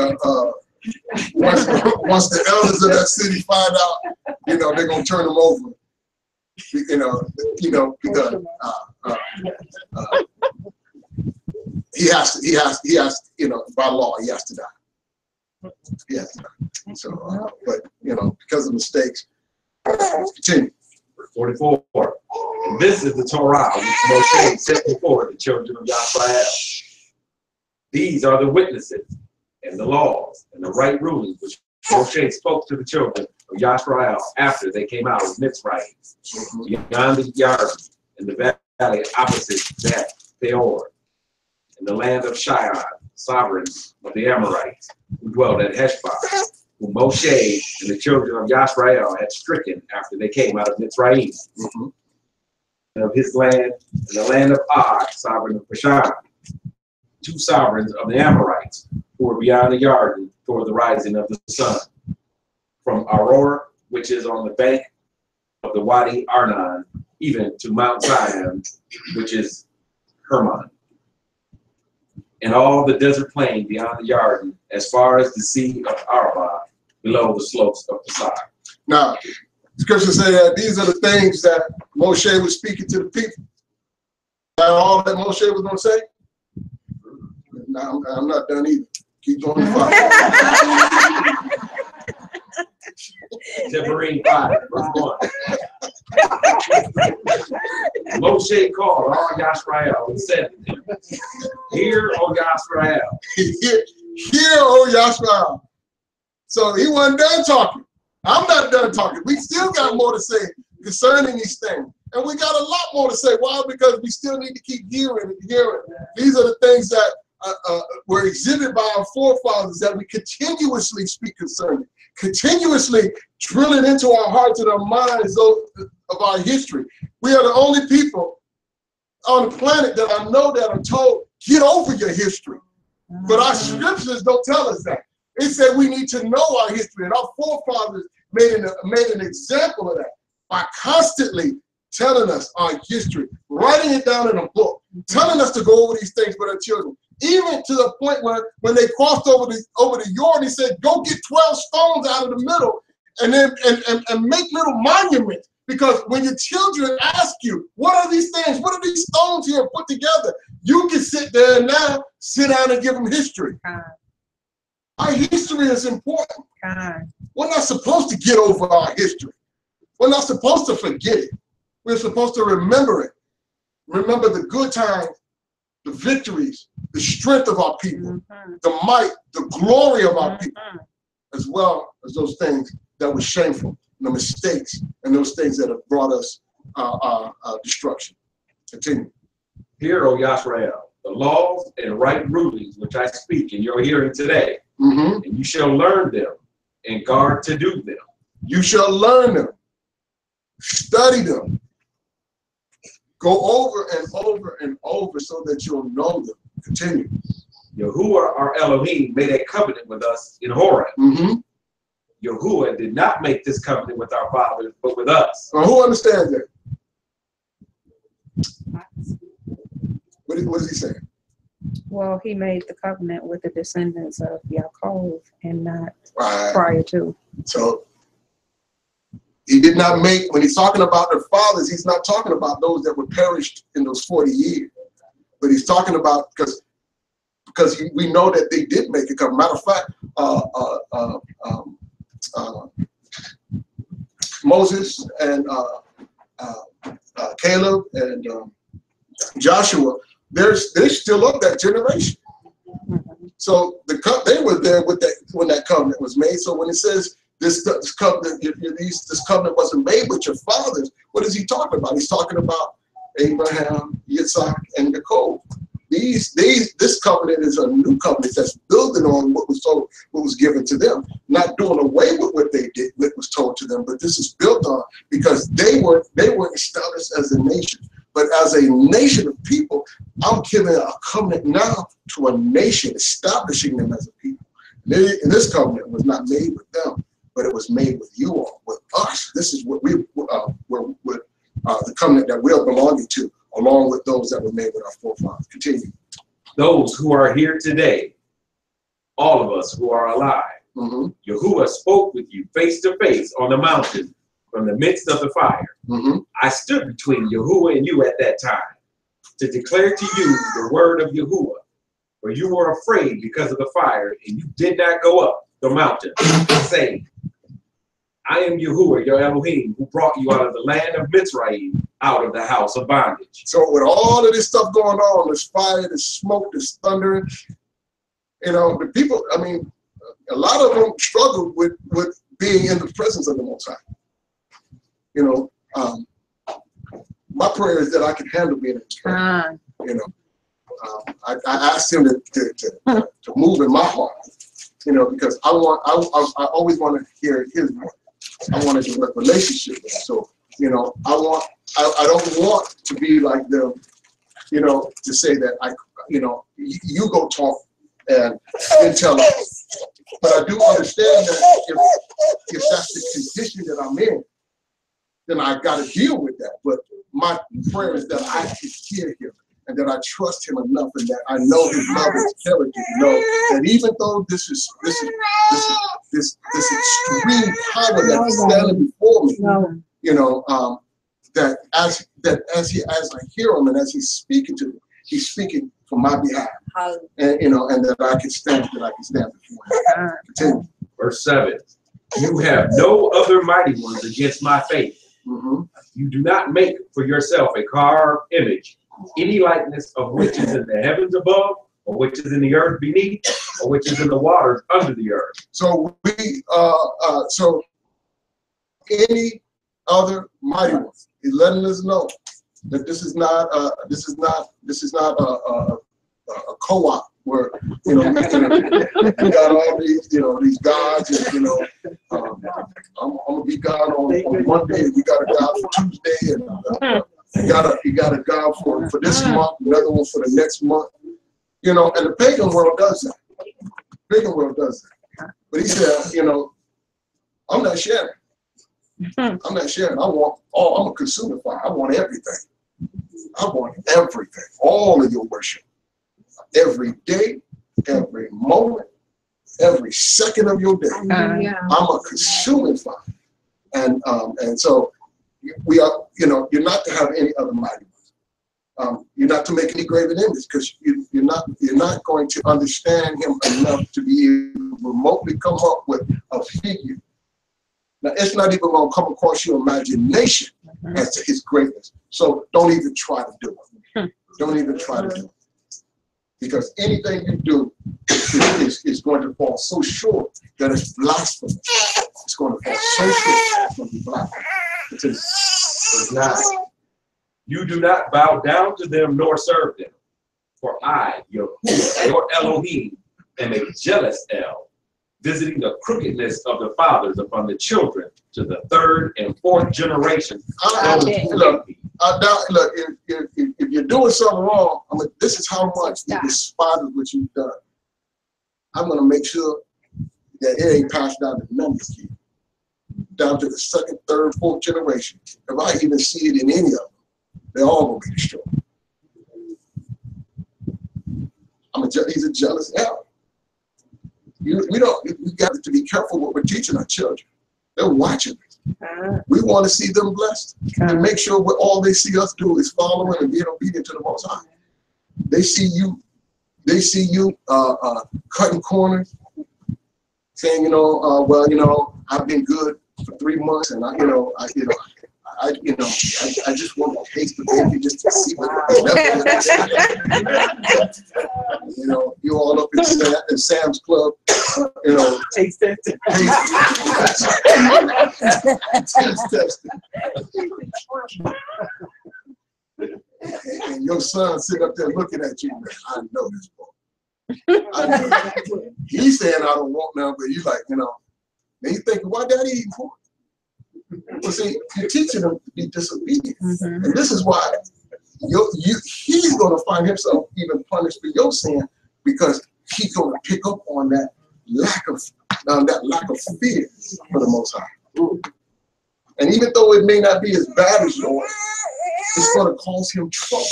Well, once the elders of that city find out, they're gonna turn them over. Because he has, by law, he has to die. He has to die. So, but because of mistakes, continue. 44. And this is the Torah which Moshe set before the children of Yisrael. These are the witnesses and the laws and the right rulings which Moshe spoke to the children of Yisrael after they came out of Mitzrayim, beyond the Jordan, in the valley opposite that Peor, in the land of Shion, sovereigns of the Amorites, who dwelt at Heshbon, whom Moshe and the children of Yisrael had stricken after they came out of Mitzrayim, and of his land, and the land of Og, sovereign of Bashan, two sovereigns of the Amorites who were beyond the Jordan toward the rising of the sun, from Aurora, which is on the bank of the Wadi Arnon, even to Mount Zion, which is Hermon, and all the desert plain beyond the Jordan, as far as the sea of Arabah, below the slopes of Pasar. Now, scripture say that these are the things that Moshe was speaking to the people. That all that Moshe was going to say? No, I'm not done either. Keep going to 5. Devarim 5, verse 1. Moshe called all Yashrael and said to them, Hear, O Yashrael. Hear, O Yashrael. So he wasn't done talking. I'm not done talking. We still got more to say concerning these things. And we got a lot more to say. Why? Because we still need to keep hearing and hearing. These are the things that were exhibited by our forefathers that we continuously speak concerning, continuously drilling into our hearts and our minds of our history. We are the only people on the planet that I know that are told, get over your history. But our scriptures don't tell us that. It said we need to know our history, and our forefathers made an example of that by constantly telling us our history, writing it down in a book, telling us to go over these things with our children. Even to the point where when they crossed over the Jordan, he said, go get 12 stones out of the middle and then and make little monuments. Because when your children ask you, what are these things? What are these stones here put together? You can sit there and now sit down and give them history. Our history is important. We're not supposed to get over our history. We're not supposed to forget it. We're supposed to remember it. Remember the good times, the victories, the strength of our people, the might, the glory of our people, as well as those things that were shameful, the mistakes, and those things that have brought us destruction. Continue. Hear, O Yashrael, the laws and right rulings which I speak in your hearing today, and you shall learn them and guard to do them. You shall learn them, study them, go over and over and over so that you'll know them. Continue. Yahuwah, our Elohim, made a covenant with us in Horeb. Yahuwah did not make this covenant with our fathers, but with us. Now, who understands that? What is he saying? Well, he made the covenant with the descendants of Yaakov and not prior to. So he did not make, when he's talking about their fathers, he's not talking about those that were perished in those 40 years. But he's talking about, because we know that they did make a covenant. Matter of fact, Moses and Caleb and Joshua, they're still of that generation. So they were there with that when that covenant was made. So when it says this covenant wasn't made with your fathers, what is he talking about? He's talking about Abraham, Yitzhak, and Jacob. This covenant is a new covenant that's building on what was given to them, not doing away with what they did, what was told to them, but this is built on because they were established as a nation. But as a nation of people, I'm giving a covenant now to a nation, establishing them as a people. And this covenant was not made with them, but it was made with you all, with us. This is what the covenant that we're belonging to, along with those that were made with our forefathers. Continue. Those who are here today, all of us who are alive, Yahuwah spoke with you face to face on the mountain from the midst of the fire. I stood between Yahuwah and you at that time to declare to you the word of Yahuwah, for you were afraid because of the fire, and you did not go up the mountain, saying, I am Yahuwah, your Elohim, who brought you out of the land of Mitzrayim, out of the house of bondage. So with all of this stuff going on, there's fire, there's smoke, there's thunder, the people, I mean, a lot of them struggled with being in the presence of the Most High. My prayer is that I can handle being in His presence. I asked Him to move in my heart, because I always want to hear His voice. I want to develop a relationship with Him. So, I don't want to be like them, to say that you know, you go talk and tell them. But I do understand that if that's the condition that I'm in, then I got to deal with that. But my prayer is that I can hear him and that I trust him enough, and that I know his love is intelligent. Know that even though this extreme power that is standing before me, you know, that as I hear him and as he's speaking to me, he's speaking for my behalf, and you know, and that I can stand before him. Continue. Verse 7. You have no other mighty ones against my faith. You do not make for yourself a carved image, any likeness of which is in the heavens above, or which is in the earth beneath, or which is in the waters under the earth. So so any other mighty ones, he's letting us know that this is not a co-op where you know we got all these these gods, and you know I'm gonna be God on Monday, and we got a God for Tuesday, and you got a God for this month, another one for the next month, you know. And the pagan world does that. But he said, you know, I'm not sharing. I'm not sharing. I'm a consumer fire. I want everything. All of your worship. Every day, every moment, every second of your day. I'm a consuming fire. And so we are, you know, you're not to have any other mighty ones. You're not to make any graven image, because you're not going to understand him enough to be able to remotely come up with a figure. Now, it's not even going to come across your imagination as to his greatness. So don't even try to do it. Don't even try to do it. Because anything you do is going to fall so short that it's blasphemous. It's going to fall so short that it's going to be blasphemous. Verse 9. You do not bow down to them nor serve them. For I, your Elohim, am a jealous El, visiting the crookedness of the fathers upon the children to the third and fourth generation. Look, if you're doing something wrong, this is how much you despise what you've done. I'm going to make sure that it ain't passed down to none of you, down to the second, third, fourth generation. If I even see it in any of them, they're all going to be destroyed. He's a jealous El. We got to be careful what we're teaching our children. They're watching us. We want to see them blessed and make sure what all they see us do is following and being obedient to the Most High. They see you cutting corners, saying, well, I've been good for 3 months, and I just want to taste the baby just to see what you all up in Sam's Club, taste testing. And your son sitting up there looking at you, man, I know this boy. He's saying I don't want none, but you like, then you think, why daddy eating pork? Well, see, you're teaching them to be disobedient. And this is why he's going to find himself even punished for your sin, because he's going to pick up on that lack of fear for the Most High. And even though it may not be as bad as yours, it's going to cause him trouble.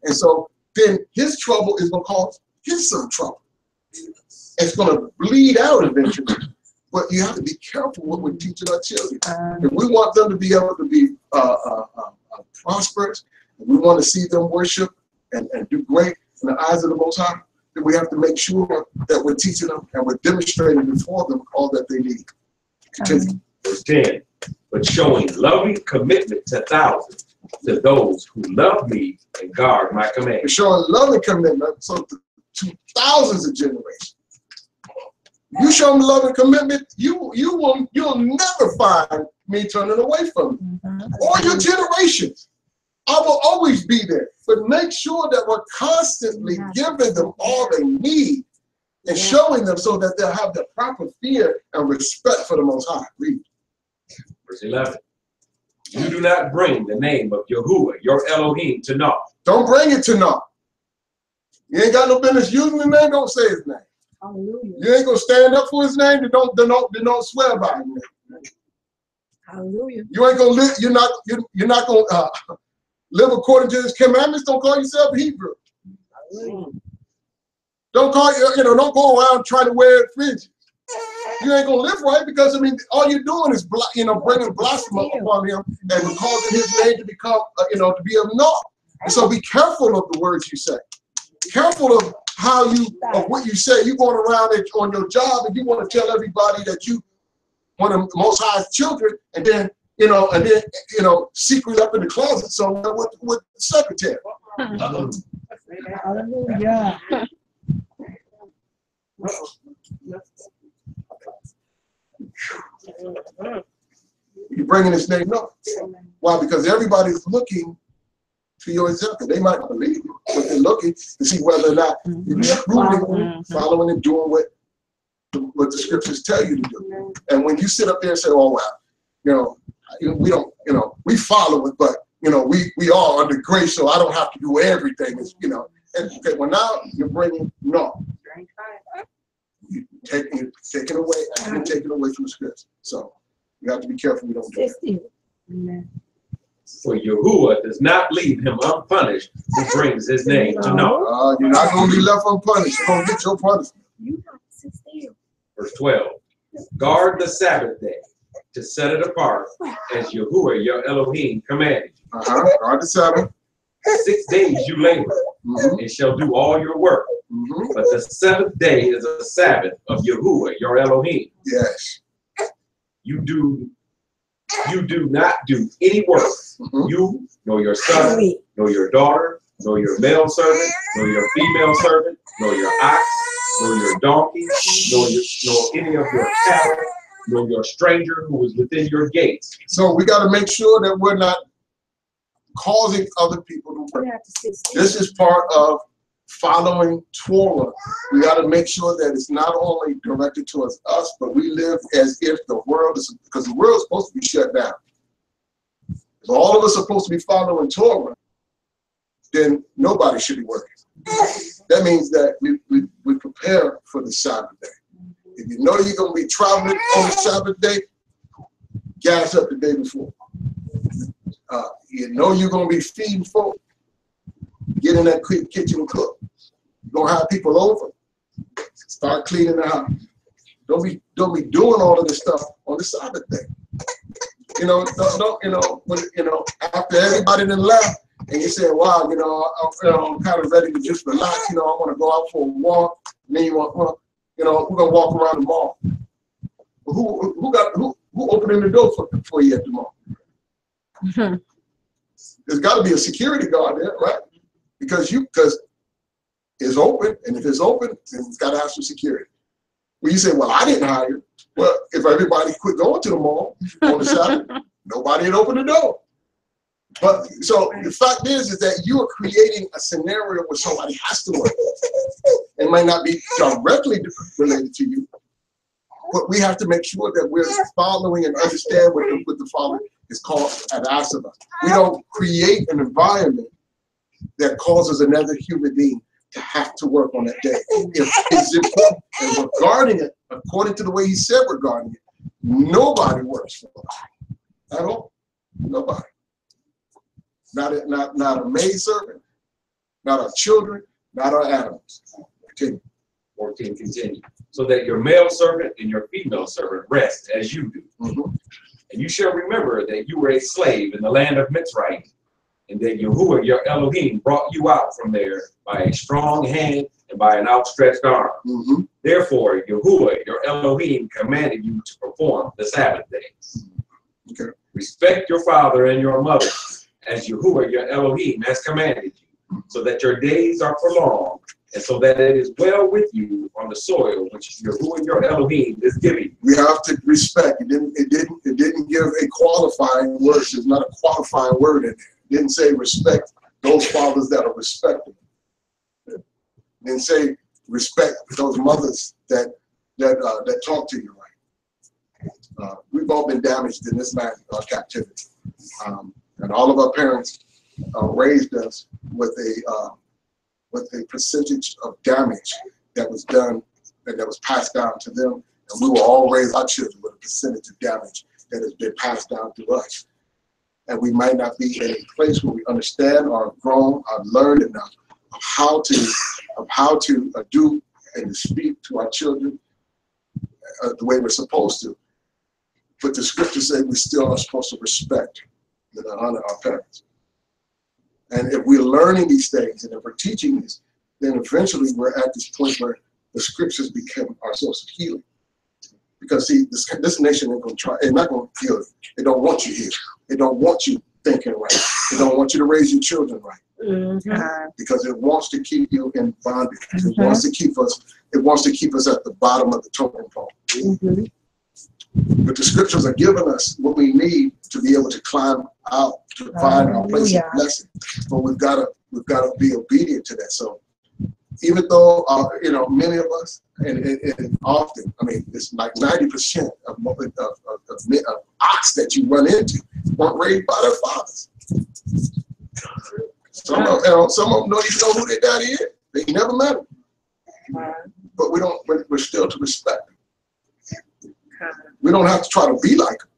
And so then his trouble is going to cause his son trouble. It's going to bleed out eventually. But you have to be careful what we're teaching our children. If we want them to be able to be prosperous, and we want to see them worship and do great in the eyes of the Most High, then we have to make sure that we're teaching them and we're demonstrating before them all that they need. Continue. Verse 10. But showing loving commitment to thousands, to those who love me and guard my command. We're showing loving commitment to thousands of generations. You show them love and commitment, you'll never find me turning away from you. Or your generations. I will always be there. But make sure that we're constantly giving them all they need and showing them so that they'll have the proper fear and respect for the Most High. Read. Verse 11. You do not bring the name of Yahuwah, your Elohim, to naught. Don't bring it to naught. You ain't got no business using his name. Don't say his name. Hallelujah. You ain't gonna stand up for his name. Then don't swear by his name. Hallelujah. You ain't gonna live. You're not gonna live according to his commandments. Don't call yourself a Hebrew. Don't call don't go around trying to wear fringes. You ain't gonna live right because all you're doing is bringing blasphemy upon him and causing his name to become to be of naught. And so be careful of the words you say. Careful of what you say. You going around on your job and you want to tell everybody that you one of the Most High's children, and then secret up in the closet somewhere with the secretary. Hallelujah. You're bringing his name up. Why? Because everybody's looking to your example. They might not believe you, but they're looking to see whether or not you're truly following and doing what the scriptures tell you to do. And when you sit up there and say, "Oh well, we don't, we follow it, but we are under grace, so I don't have to do everything." And okay, well now you're bringing you're taking away from the scripture. So you have to be careful we don't do that. For Yahuwah does not leave him unpunished who brings his name to naught. You're not going to be left unpunished. You're going to get your punishment. Verse 12. Guard the Sabbath day to set it apart as Yahuwah your Elohim commanded you. Guard the Sabbath. 6 days you labor and shall do all your work. But the seventh day is a Sabbath of Yahuwah your Elohim. Yes. You do not do any work. You, nor your son, nor your daughter, nor your male servant, nor your female servant, nor your ox, nor your donkey, nor any of your cattle, nor your stranger who is within your gates. So we got to make sure that we're not causing other people to work. This is part of following Torah. We got to make sure that it's not only directed towards us, but we live as if the world is, because the world is supposed to be shut down. If all of us are supposed to be following Torah, then nobody should be working. That means that we prepare for the Sabbath day. If you know you're going to be traveling on the Sabbath day, gas up the day before. You know you're going to be feeding folk, get in that kitchen and cook. You're going to have people over, start cleaning the house. Don't be doing all of this stuff on the Sabbath day. After everybody done left, and you say, "Wow, I'm kind of ready to just relax. I want to go out for a walk." And then we're gonna walk around the mall. Who opening the door for you at the mall? There's got to be a security guard there, right? Because it's open, and if it's open, then it's got to have some security. Well, you say, "Well, I didn't hire you." Well, if everybody quit going to the mall on the Sabbath, nobody had opened the door. But so the fact is that you are creating a scenario where somebody has to work. It might not be directly related to you, but we have to make sure that we're following and understand what the Father is called and asked of us. We don't create an environment that causes another human being to have to work on that day. If it's important and we're guarding it according to the way He said we're guarding it, nobody works for us at all. Nobody. Not a maidservant, not our children, not our animals. Continue. 14 continue. So that your male servant and your female servant rest as you do. And you shall remember that you were a slave in the land of Mitzrayim, and that Yahuwah your Elohim brought you out from there by a strong hand and by an outstretched arm. Therefore, Yahuwah your Elohim commanded you to perform the Sabbath day. Okay. Respect your father and your mother, as Yahuwah your Elohim has commanded you, so that your days are prolonged, and so that it is well with you on the soil which Yahuwah your Elohim is giving you. We have to respect. It didn't give a qualifying word. There's not a qualifying word in it. It didn't say respect those fathers that are respected. It didn't say respect those mothers that talk to you right. We've all been damaged in this land of captivity. And all of our parents raised us with with a percentage of damage that was done and that was passed down to them. And we will all raise our children with a percentage of damage that has been passed down to us. And we might not be in a place where we understand or have grown or learned enough of how to do and to speak to our children the way we're supposed to. But the scriptures say we still are supposed to respect and honor our parents. And if we're learning these things and if we're teaching this, then eventually we're at this point where the scriptures become our source of healing. Because see, this nation ain't gonna try, it's not gonna heal you. They don't want you here. They don't want you thinking right. They don't want you to raise your children right. Because it wants to keep you in bondage. It wants to keep us, at the bottom of the totem pole. But the scriptures are giving us what we need to be able to climb out, to find our place of blessing. But we've got to be obedient to that. So even though many of us, and often, I mean, it's like 90% of ox that you run into weren't raised by their fathers. Some of them don't even know who their daddy is. They never met him. But we're still to respect them. We don't have to try to be like them.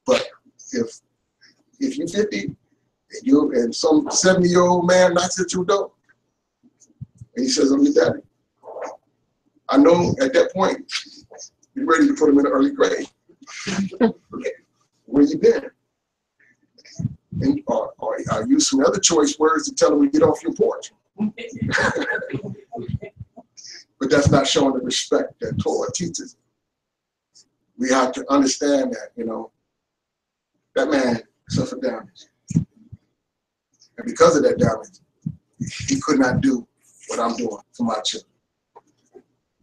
But if you're 50 and some 70-year-old man knocks at your door and he says, I'm your daddy, I know at that point you're ready to put him in the early grade. Where you been? And or I use some other choice words to tell him to get off your porch. But that's not showing the respect that Torah teaches. We have to understand that, that man suffered damage. And because of that damage, he could not do what I'm doing for my children.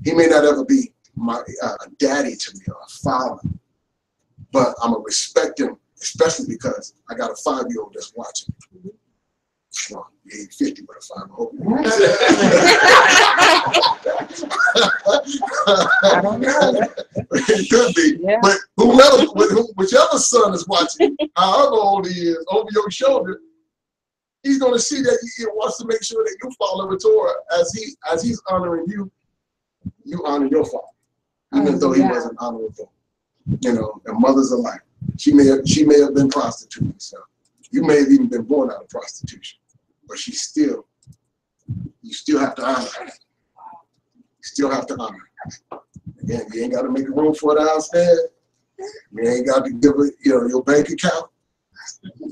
He may not ever be my daddy to me or a father, but I'm going to respect him, especially because I got a 5-year-old that's watching. Well, he ain't 50, but a 5, I hope. I don't know. It could be. Yeah. But whichever son is watching, however old he is, over your shoulder, he's going to see that he wants to make sure that you follow the Torah as he's honoring you. You honor your father, even though he wasn't honorable. And mothers alike. She may have been prostituting herself. You may have even been born out of prostitution, but you still have to honor her. You still have to honor her. Again, you ain't got to make a room for it downstairs. You ain't got to give her, your bank account,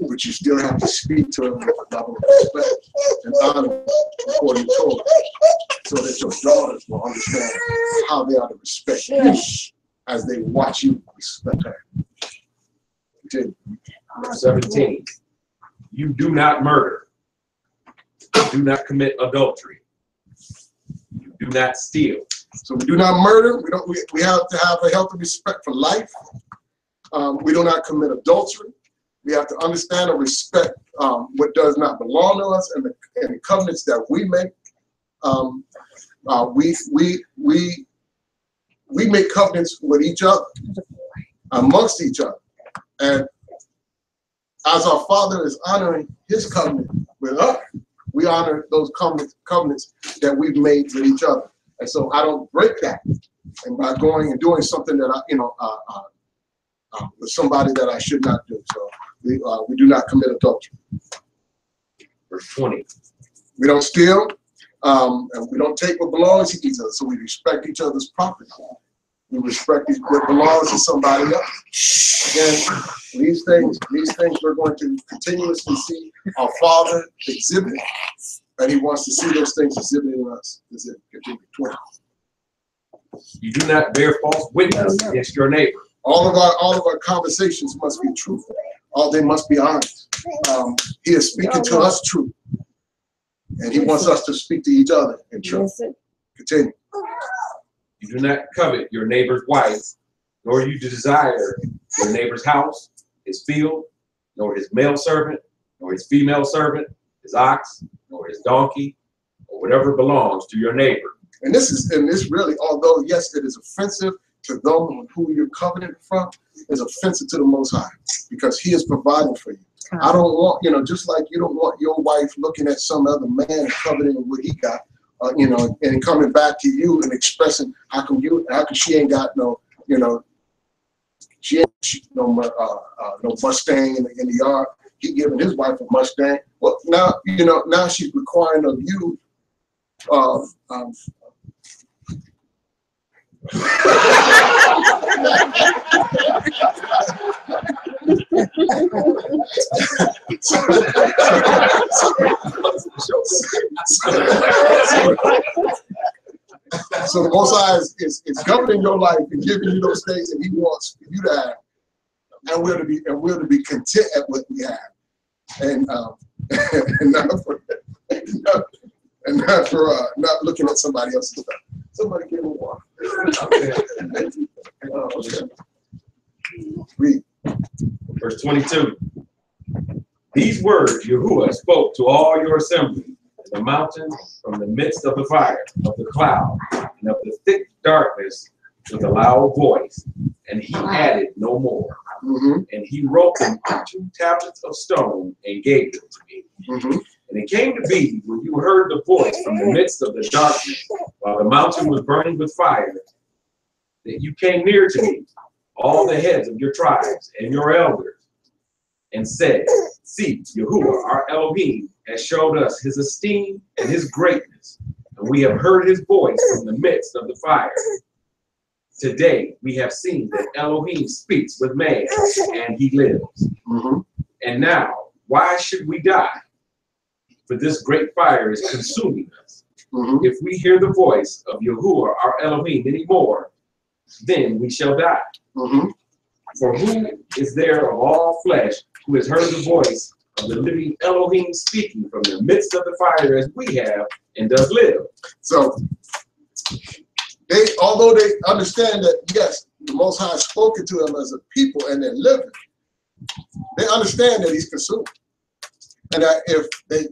but you still have to speak to her with a level of respect and honor according to Torah, so that your daughters will understand how they are to respect you as they watch you respect her. Continue. Verse 17. You do not murder. You do not commit adultery. You do not steal. So we do not murder. We have to have a healthy respect for life. We do not commit adultery. We have to understand and respect what does not belong to us and the covenants that we make. We make covenants with each other, amongst each other. And as our Father is honoring his covenant with us, we honor those covenants that we've made with each other. And so I don't break that. And by going and doing something that with somebody that I should not do. So we do not commit adultery. Verse 20. We don't steal, and we don't take what belongs to each other. So we respect each other's property. We respect what belongs to somebody else. Again, these things we're going to continuously see our Father exhibit, and he wants to see those things exhibited in us. Continue. 20. You do not bear false witness against your neighbor. All of our conversations must be truthful. They must be honest. He is speaking to us truth, and he wants us to speak to each other in truth. Continue. You do not covet your neighbor's wife, nor you desire your neighbor's house, his field, nor his male servant, nor his female servant, his ox, nor his donkey, or whatever belongs to your neighbor. And this really, although yes, it is offensive to them who you're covenant from is offensive to the Most High, because He is providing for you. I don't want, you know, just like you don't want your wife looking at some other man coveting what he got, you know, and coming back to you and expressing how come she ain't got no, you know, she ain't no Mustang in the yard. He giving his wife a Mustang. Well, now, you know, now she's requiring of you so the Most High is governing your life and giving you those things that He wants you to have, and we're to be content at what we have, and not for not looking at somebody else's stuff. Somebody give me water. Okay. Read. Verse 22. These words Yahuwah spoke to all your assembly in the mountain, from the midst of the fire, of the cloud, and of the thick darkness, with a loud voice, and He added no more. And He wrote them on 2 tablets of stone and gave them to me. And it came to be, when you heard the voice from the midst of the darkness, while the mountain was burning with fire, that you came near to me, all the heads of your tribes and your elders, and said, see, Yahuwah, our Elohim, has showed us His esteem and His greatness, and we have heard His voice from the midst of the fire. Today we have seen that Elohim speaks with man, and he lives. And now, why should we die? For this great fire is consuming us. If we hear the voice of Yahuwah, our Elohim, anymore, then we shall die. For who is there of all flesh who has heard the voice of the living Elohim speaking from the midst of the fire as we have, and does live? So, although they understand that, yes, the Most High has spoken to them as a people and they're living, they understand that He's consuming. And that if they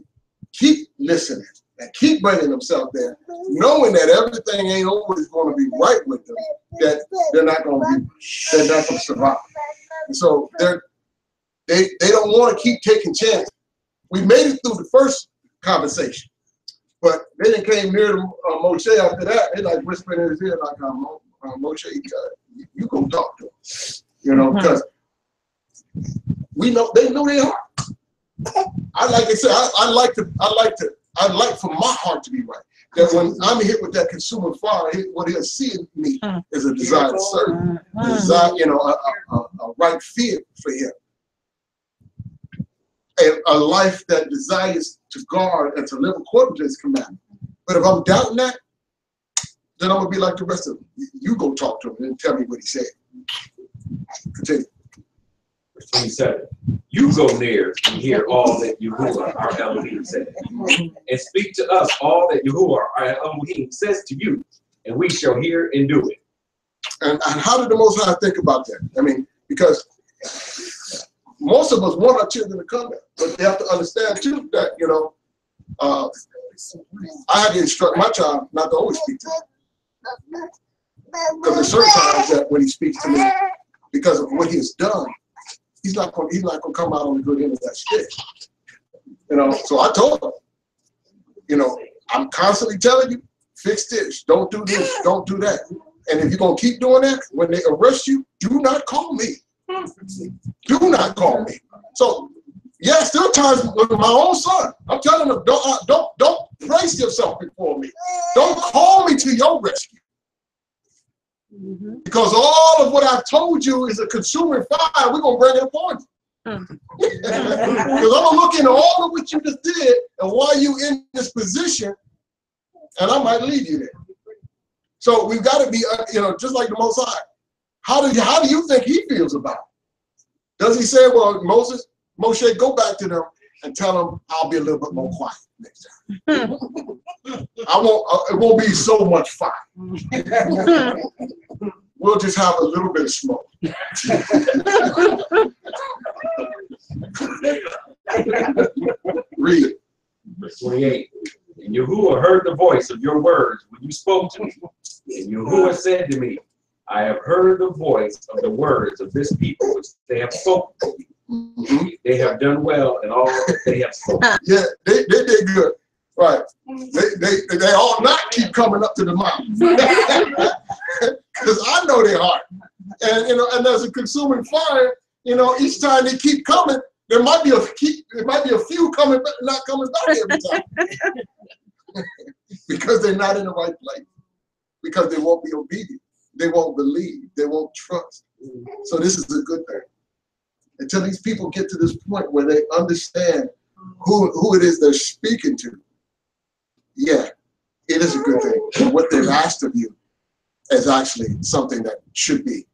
keep listening and keep bringing themselves there, knowing that everything ain't always going to be right with them, that they're not going to survive. And so they don't want to keep taking chances. We made it through the first conversation, but then it came near to Moshe after that. They like whispering in his ear like, Moshe, you go talk to him, you know, because they know they are. I like I said, I like for my heart to be right. That when I'm hit with that consuming fire, what He'll see in me is a desire to serve, a desire, you know, a right fear for Him, a life that desires to guard and to live according to His commandment. But if I'm doubting that, then I'm gonna be like the rest of them. You go talk to him and tell me what he said. Continue. Verse 27. You go near and hear all that Yahuwah, our Elohim, said, and speak to us all that Yahuwah, our Elohim, says to you, and we shall hear and do it. And how did the Most High think about that? I mean, because most of us want our children to come there, but they have to understand too that, you know, I had to instruct my child not to always speak to me. Because there's certain times that when he speaks to me, because of what he has done, he's not going to come out on the good end of that stick. You know, so I told him, you know, I'm constantly telling you, fix this, don't do this, don't do that. And if you're going to keep doing that, when they arrest you, do not call me. Do not call me. So, yes, there are times with my own son, I'm telling him, don't place yourself before me. Don't call me to your rescue. Because all of what I've told you is a consuming fire. We're going to bring it upon you. Because I'm going to look into all of what you just did and why you in this position, and I might leave you there. So we've got to be, you know, just like the Most High. How do you think he feels about it? Does he say, well, Moshe, go back to them and tell them I'll be a little bit more quiet next time. It won't be so much fire. We'll just have a little bit of smoke. Read it. Verse 28. And Yahuwah heard the voice of your words when you spoke to me. And Yahuwah said to me, I have heard the voice of the words of this people which they have spoken to me. They have done well in all that they have spoken. Yeah, they did good. Right. They all not keep coming up to the mouth. Because I know their heart. And and there's a consuming fire, each time they keep coming, there might be a few coming but not coming back every time. Because they're not in the right place. Because they won't be obedient. They won't believe. They won't trust. So this is a good thing. Until these people get to this point where they understand who it is they're speaking to. Yeah, it is a good thing. What they've asked of you is actually something that should be.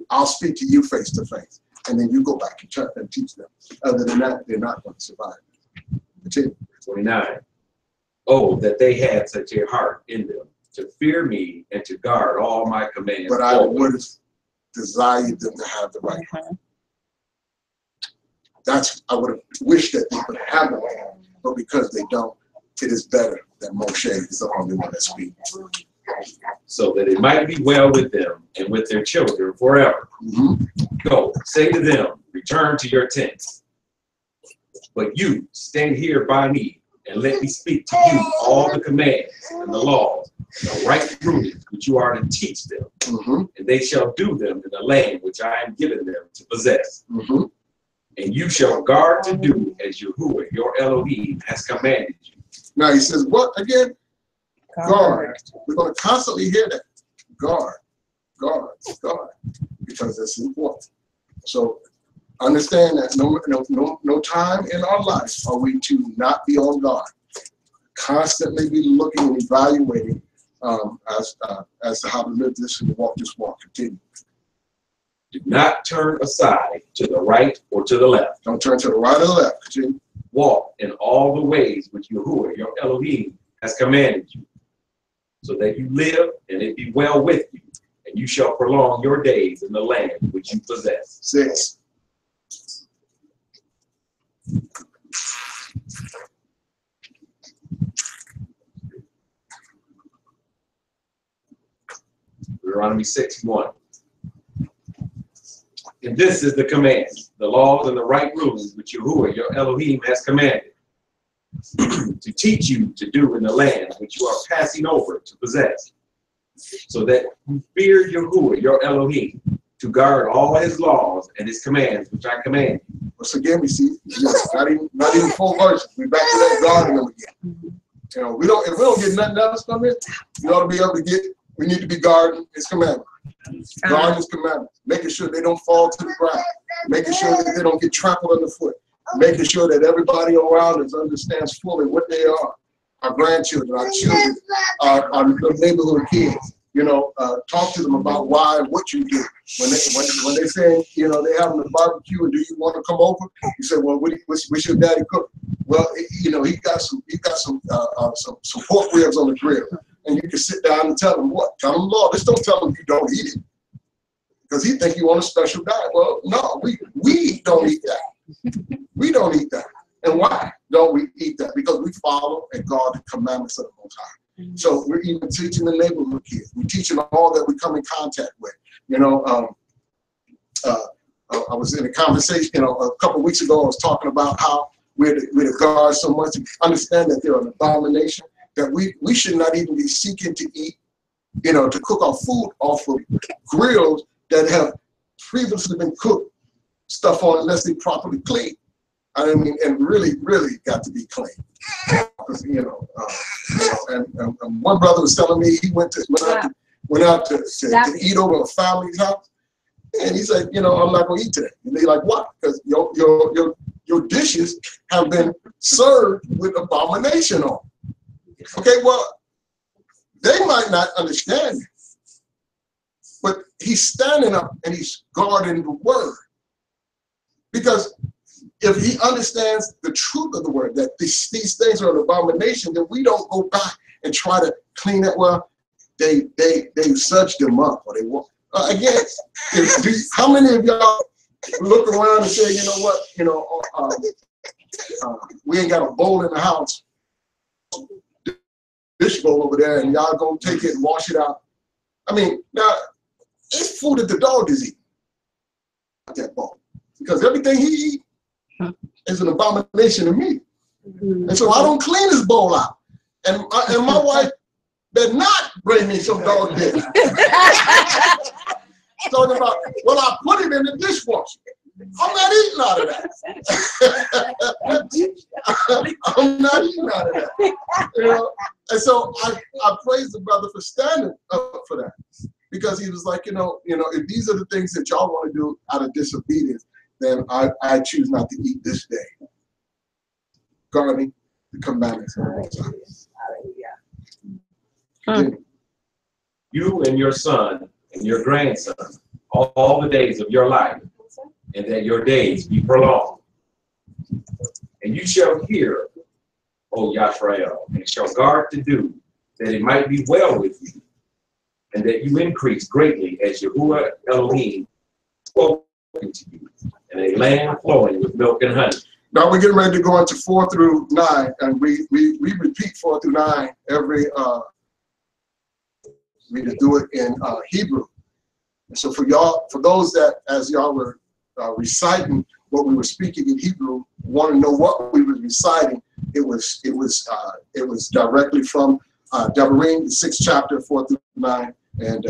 I'll speak to you face to face, and then you go back and teach them. Other than that, they're not going to survive. Continue. 29. Oh, that they had such a heart in them to fear me and to guard all my commands. But I would have desired them to have the right heart. I would have wished that they would have the right heart, but because they don't, it is better that Moshe is the only one that speaks. So that it might be well with them and with their children forever. Go, say to them, return to your tents. But you, stand here by me, and let me speak to you all the commands and the laws, the right rulings which you are to teach them. And they shall do them in the land which I am giving them to possess. And you shall guard to do as Yahuwah, your Elohim, has commanded you. Now he says, what again? Guard. We're going to constantly hear that. Guard, guard, guard, because that's important. So understand that no time in our life are we to not be on guard. Constantly be looking and evaluating as to how to live this and walk this walk. Continue. Do not turn aside to the right or to the left. Don't turn to the right or the left. Continue. Walk in all the ways which Yahuwah, your Elohim, has commanded you, so that you live and it be well with you, and you shall prolong your days in the land which you possess. 6. Deuteronomy 6:1. And this is the command, the laws and the right rulings which Yahuwah, your Elohim, has commanded to teach you to do in the land which you are passing over to possess, so that you fear Yahuwah, your Elohim, to guard all his laws and his commands which I command you. Once again, we see not even full verses. We're back to that guarding them again. If we don't get nothing else from it, we ought to be able to get. We need to be guarding his commandments. Guarding his commandments, making sure they don't fall to the ground, making sure that they don't get trampled underfoot, making sure that everybody around us understands fully what they are. Our grandchildren, our children, our neighborhood kids. Talk to them about why and what you do. When they say, they're having a barbecue and do you want to come over? You say, well, what's your daddy cook? Well, he got some pork ribs on the grill. And you can sit down and tell him what? Tell him, Lord, just don't tell him you don't eat it. Because he think you on a special diet. Well, no, we don't eat that. We don't eat that. And why don't we eat that? Because we follow and guard the commandments of the Most High. So we're even teaching the neighborhood kids. We're teaching all that we come in contact with. I was in a conversation, a couple of weeks ago, I was talking about how we're to guard so much, understand that they're an abomination, that we should not even be seeking to eat, to cook our food off of grills that have previously been cooked, stuff on unless they properly clean. I mean, and really, really got to be clean. And one brother was telling me he went out to eat over a family's house, and he said, I'm not gonna eat today. And they're like, why? Because your dishes have been served with abomination on. Okay, well, they might not understand it, but he's standing up and he's guarding the word. Because if he understands the truth of the word, that these things are an abomination, then we don't go back and try to clean that. Well, they searched them up, or they walk. Again, how many of y'all look around and say, we ain't got a bowl in the house, dish bowl over there, and y'all go take it and wash it out? I mean, now it's food that the dog is eating. That bowl. Because everything he eats is an abomination to me. And so I don't clean his bowl out. And my wife better not bring me some dog dinner. Talking about, well, I put it in the dishwasher. I'm not eating out of that. I'm not eating out of that. You know? And so I praise the brother for standing up for that. Because he was like, you know, if these are the things that y'all want to do out of disobedience, then I choose not to eat this day. Guarding the commandments of the Most High. You and your son and your grandson, all the days of your life, and that your days be prolonged. And you shall hear, O Yashrael, and shall guard to do, that it might be well with you, and that you increase greatly as Yahuwah Elohim spoken to you, in a land flowing with milk and honey. Now we're getting ready to go into 4 through 9, and we repeat 4 through 9 every. We just do it in Hebrew. And so for those that, as y'all were reciting what we were speaking in Hebrew, want to know what we were reciting, it was directly from Deuteronomy, the 6th chapter, 4 through 9, and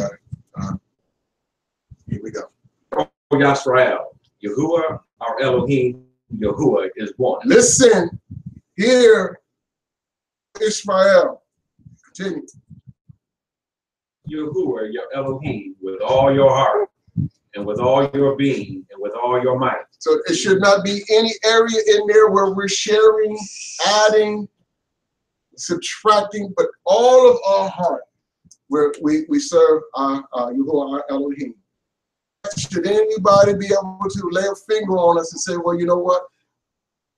here we go. Yashrael, Yahuwah, our Elohim, Yahuwah is one. Listen, hear, Ishmael. Continue. Yahuwah, your Elohim, with all your heart, and with all your being, and with all your might. So it should not be any area in there where we're sharing, adding, subtracting, but all of our heart, where we serve our Yahuwah, our Elohim. Should anybody be able to lay a finger on us and say, well, you know what?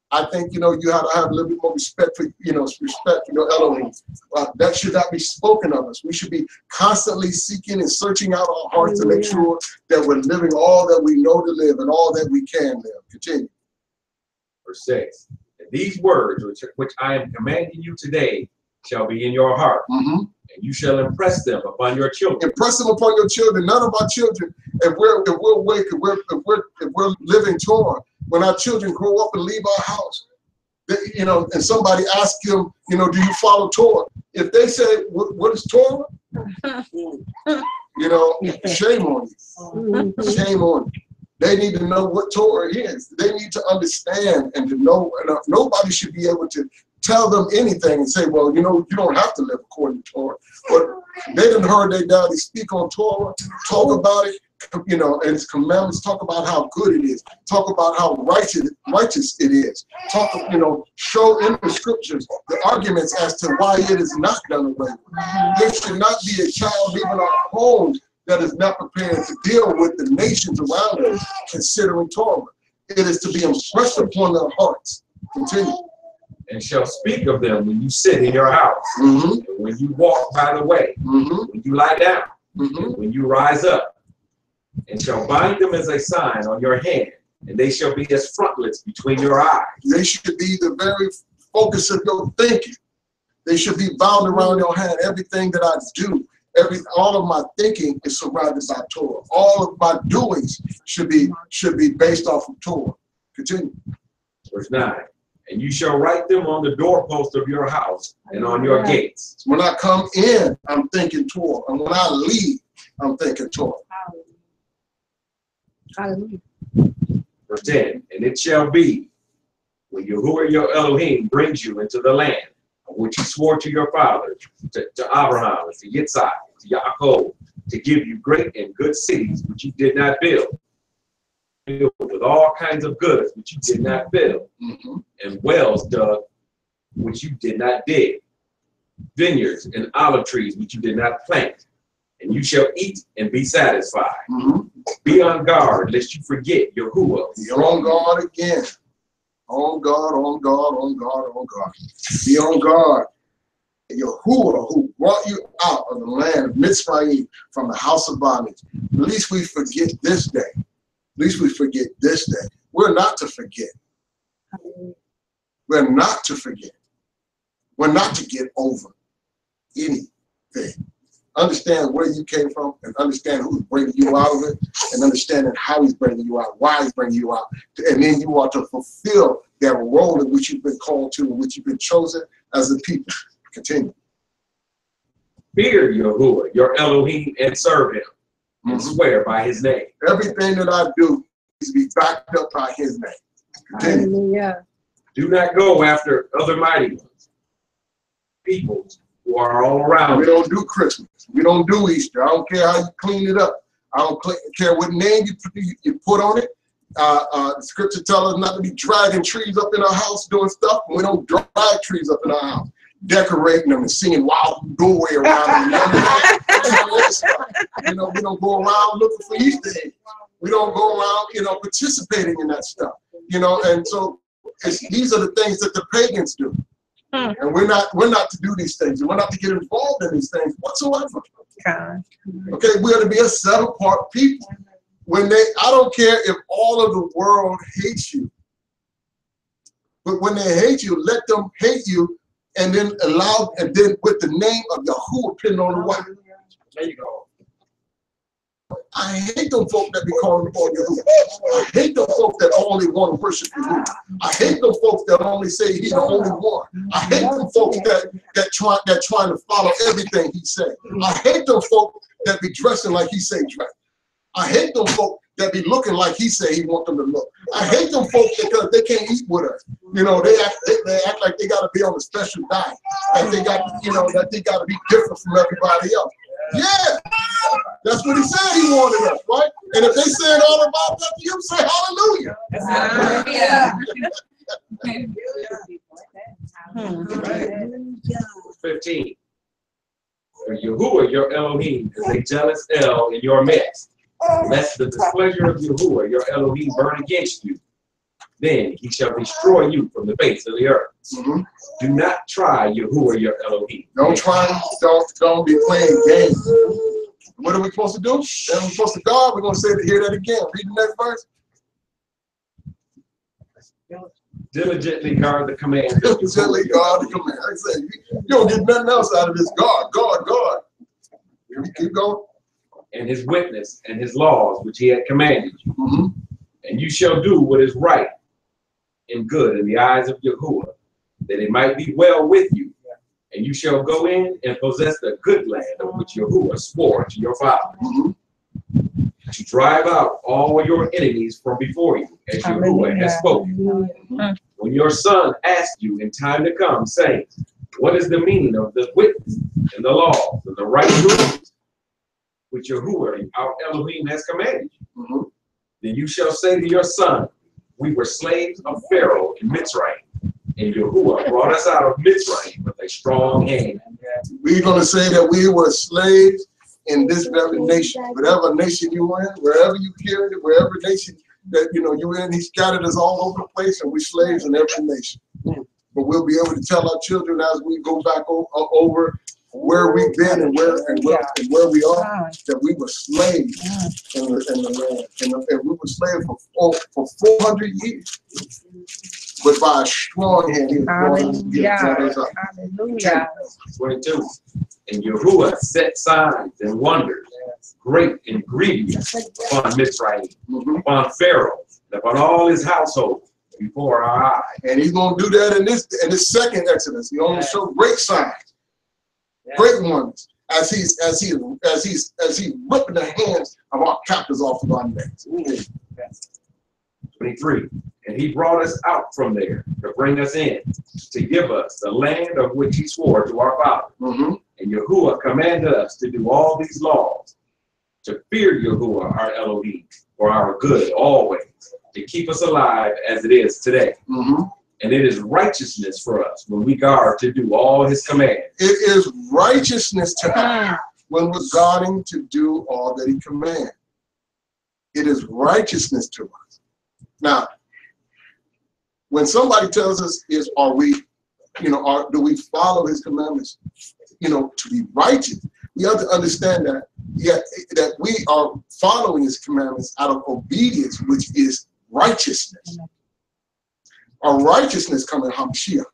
I think, you have to have a little bit more respect for, respect for your Elohim. That should not be spoken of us. We should be constantly seeking and searching out our hearts to make sure that we're living all that we know to live and all that we can live. Continue. Verse 6. And these words which I am commanding you today shall be in your heart, and you shall impress them upon your children. Impress them upon your children. None of our children, if we're awake, if we're living Torah, when our children grow up and leave our house, and somebody asks them, do you follow Torah? If they say, what is Torah? Shame on you. Shame on you. They need to know what Torah is. They need to understand and to know. And nobody should be able to tell them anything and say, well, you don't have to live according to Torah. But they didn't heard their daddy speak on Torah, talk about it, and its commandments, talk about how good it is, talk about how righteous it is, show in the scriptures the arguments as to why it is not done away with. There should not be a child leaving our homes that is not prepared to deal with the nations around us considering Torah. It is to be impressed upon their hearts. Continue. And shall speak of them when you sit in your house, and when you walk by the way, when you lie down, and when you rise up, and shall bind them as a sign on your hand, and they shall be as frontlets between your eyes. They should be the very focus of your thinking. They should be bound around your hand. Everything that I do, all of my thinking is surrounded by Torah. All of my doings should be based off of Torah. Continue. Verse 9. And you shall write them on the doorpost of your house and on your gates. When I come in, I'm thinking Torah. And when I leave, I'm thinking Torah. Hallelujah. Verse 10. And it shall be, when Yahuwah your Elohim brings you into the land of which he swore to your fathers, to Abraham, to Yitzhak, to Yaakov, to give you great and good cities which you did not build, with all kinds of goods which you did not fill, and wells dug which you did not dig, vineyards and olive trees which you did not plant, and you shall eat and be satisfied. Be on guard lest you forget Yahuwah. You're on guard again. On guard, on guard, on guard, on guard. Be on guard. Yahuwah, who brought you out of the land of Mitzrayim from the house of bondage. At least we forget this day. At least we forget this day. We're not to forget. We're not to forget. We're not to get over anything understand where you came from, and understand who's bringing you out of it, and understanding how he's bringing you out, why he's bringing you out. And then you are to fulfill that role in which you've been called to, in which you've been chosen as a people. Continue. Fear Yahuwah, your Elohim, and serve him, and swear by his name. Everything that I do is to be backed up by his name. Continue. Hallelujah. Do not go after other mighty ones, peoples who are all around. We don't do Christmas. We don't do Easter. I don't care how you clean it up. I don't care what name you put on it. The scripture tells us not to be dragging trees up in our house doing stuff. We don't drag trees up in our house, decorating them and singing wild doorway around them. You know, we don't go around looking for Easter eggs. We don't go around, you know, participating in that stuff. You know, and so these are the things that the pagans do. And we're not to do these things, and we're not to get involved in these things whatsoever. Okay, we are to be a set apart people. I don't care if all of the world hates you, but when they hate you, let them hate you, and then with the name of Yahuwah pinned on the white. There you go. I hate them folk that be calling upon Yahuwah. I hate them folk that only want to worship Yahuwah. I hate them folks that only say he's the only one. I hate them folks that trying to follow everything he said. I hate them folks that be dressing like he say dress. I hate them folks that be looking like he say he want them to look. I hate them folks because they can't eat with us. You know, they act like they got to be on a special diet. That they got, you know, that they got to be different from everybody else. Yeah, that's what he said he wanted us, right? And if they said all about that, you say hallelujah. Hallelujah. 15. For Yahuwah, your Elohim, is a jealous El in your midst. Lest the displeasure of Yahuwah, your Elohim, burn against you. Then he shall destroy you from the face of the earth. Do not try Yahuwah, your Elohim. Don't be playing games. What are we supposed to do? And we're supposed to guard. We're going to hear that again. Read the next verse. Diligently guard the command. Diligently guard the command. Like I said, you don't get nothing else out of this. Guard. Keep going. And his witness and his laws which he had commanded you. And you shall do what is right and good in the eyes of Yahuwah, that it might be well with you. And you shall go in and possess the good land of which Yahuwah swore to your fathers, to drive out all your enemies from before you, as Yahuwah has spoken. When your son asked you in time to come, saying, what is the meaning of the witness and the laws and the right rules which Yahuwah, our Elohim, has commanded you? Then you shall say to your son, we were slaves of Pharaoh in Mitzrayim, and Yahuwah brought us out of Mitzrayim with a strong hand. We're going to say that we were slaves in this very nation. Whatever nation you were in, wherever you carried it, wherever nation that you were in, he scattered us all over the place, and we're slaves in every nation. But we'll be able to tell our children as we go back over where we've been and where we are, that we were slaves in the land. And we were slaves for 400 years. But by a strong hand, he brought us up. Hallelujah. 22. And Yahuwah set signs and wonders, great and grievous, upon Mitzrayim, upon Pharaoh, and upon all his household before our eyes. And he's going to do that in this second Exodus. He's going to show great signs. Great ones, as he's ripping the hands of our captors off of our necks. 23. And he brought us out from there to bring us in, to give us the land of which he swore to our fathers. And Yahuwah commanded us to do all these laws, to fear Yahuwah, our Elohim, for our good always, to keep us alive as it is today. And it is righteousness for us when we guard to do all his commands. It is righteousness to us when we're guarding to do all that he commands. It is righteousness to us. Now, when somebody tells us do we follow his commandments, to be righteous, we have to understand that we are following his commandments out of obedience, which is righteousness. Our righteousness comes in Hamashiach.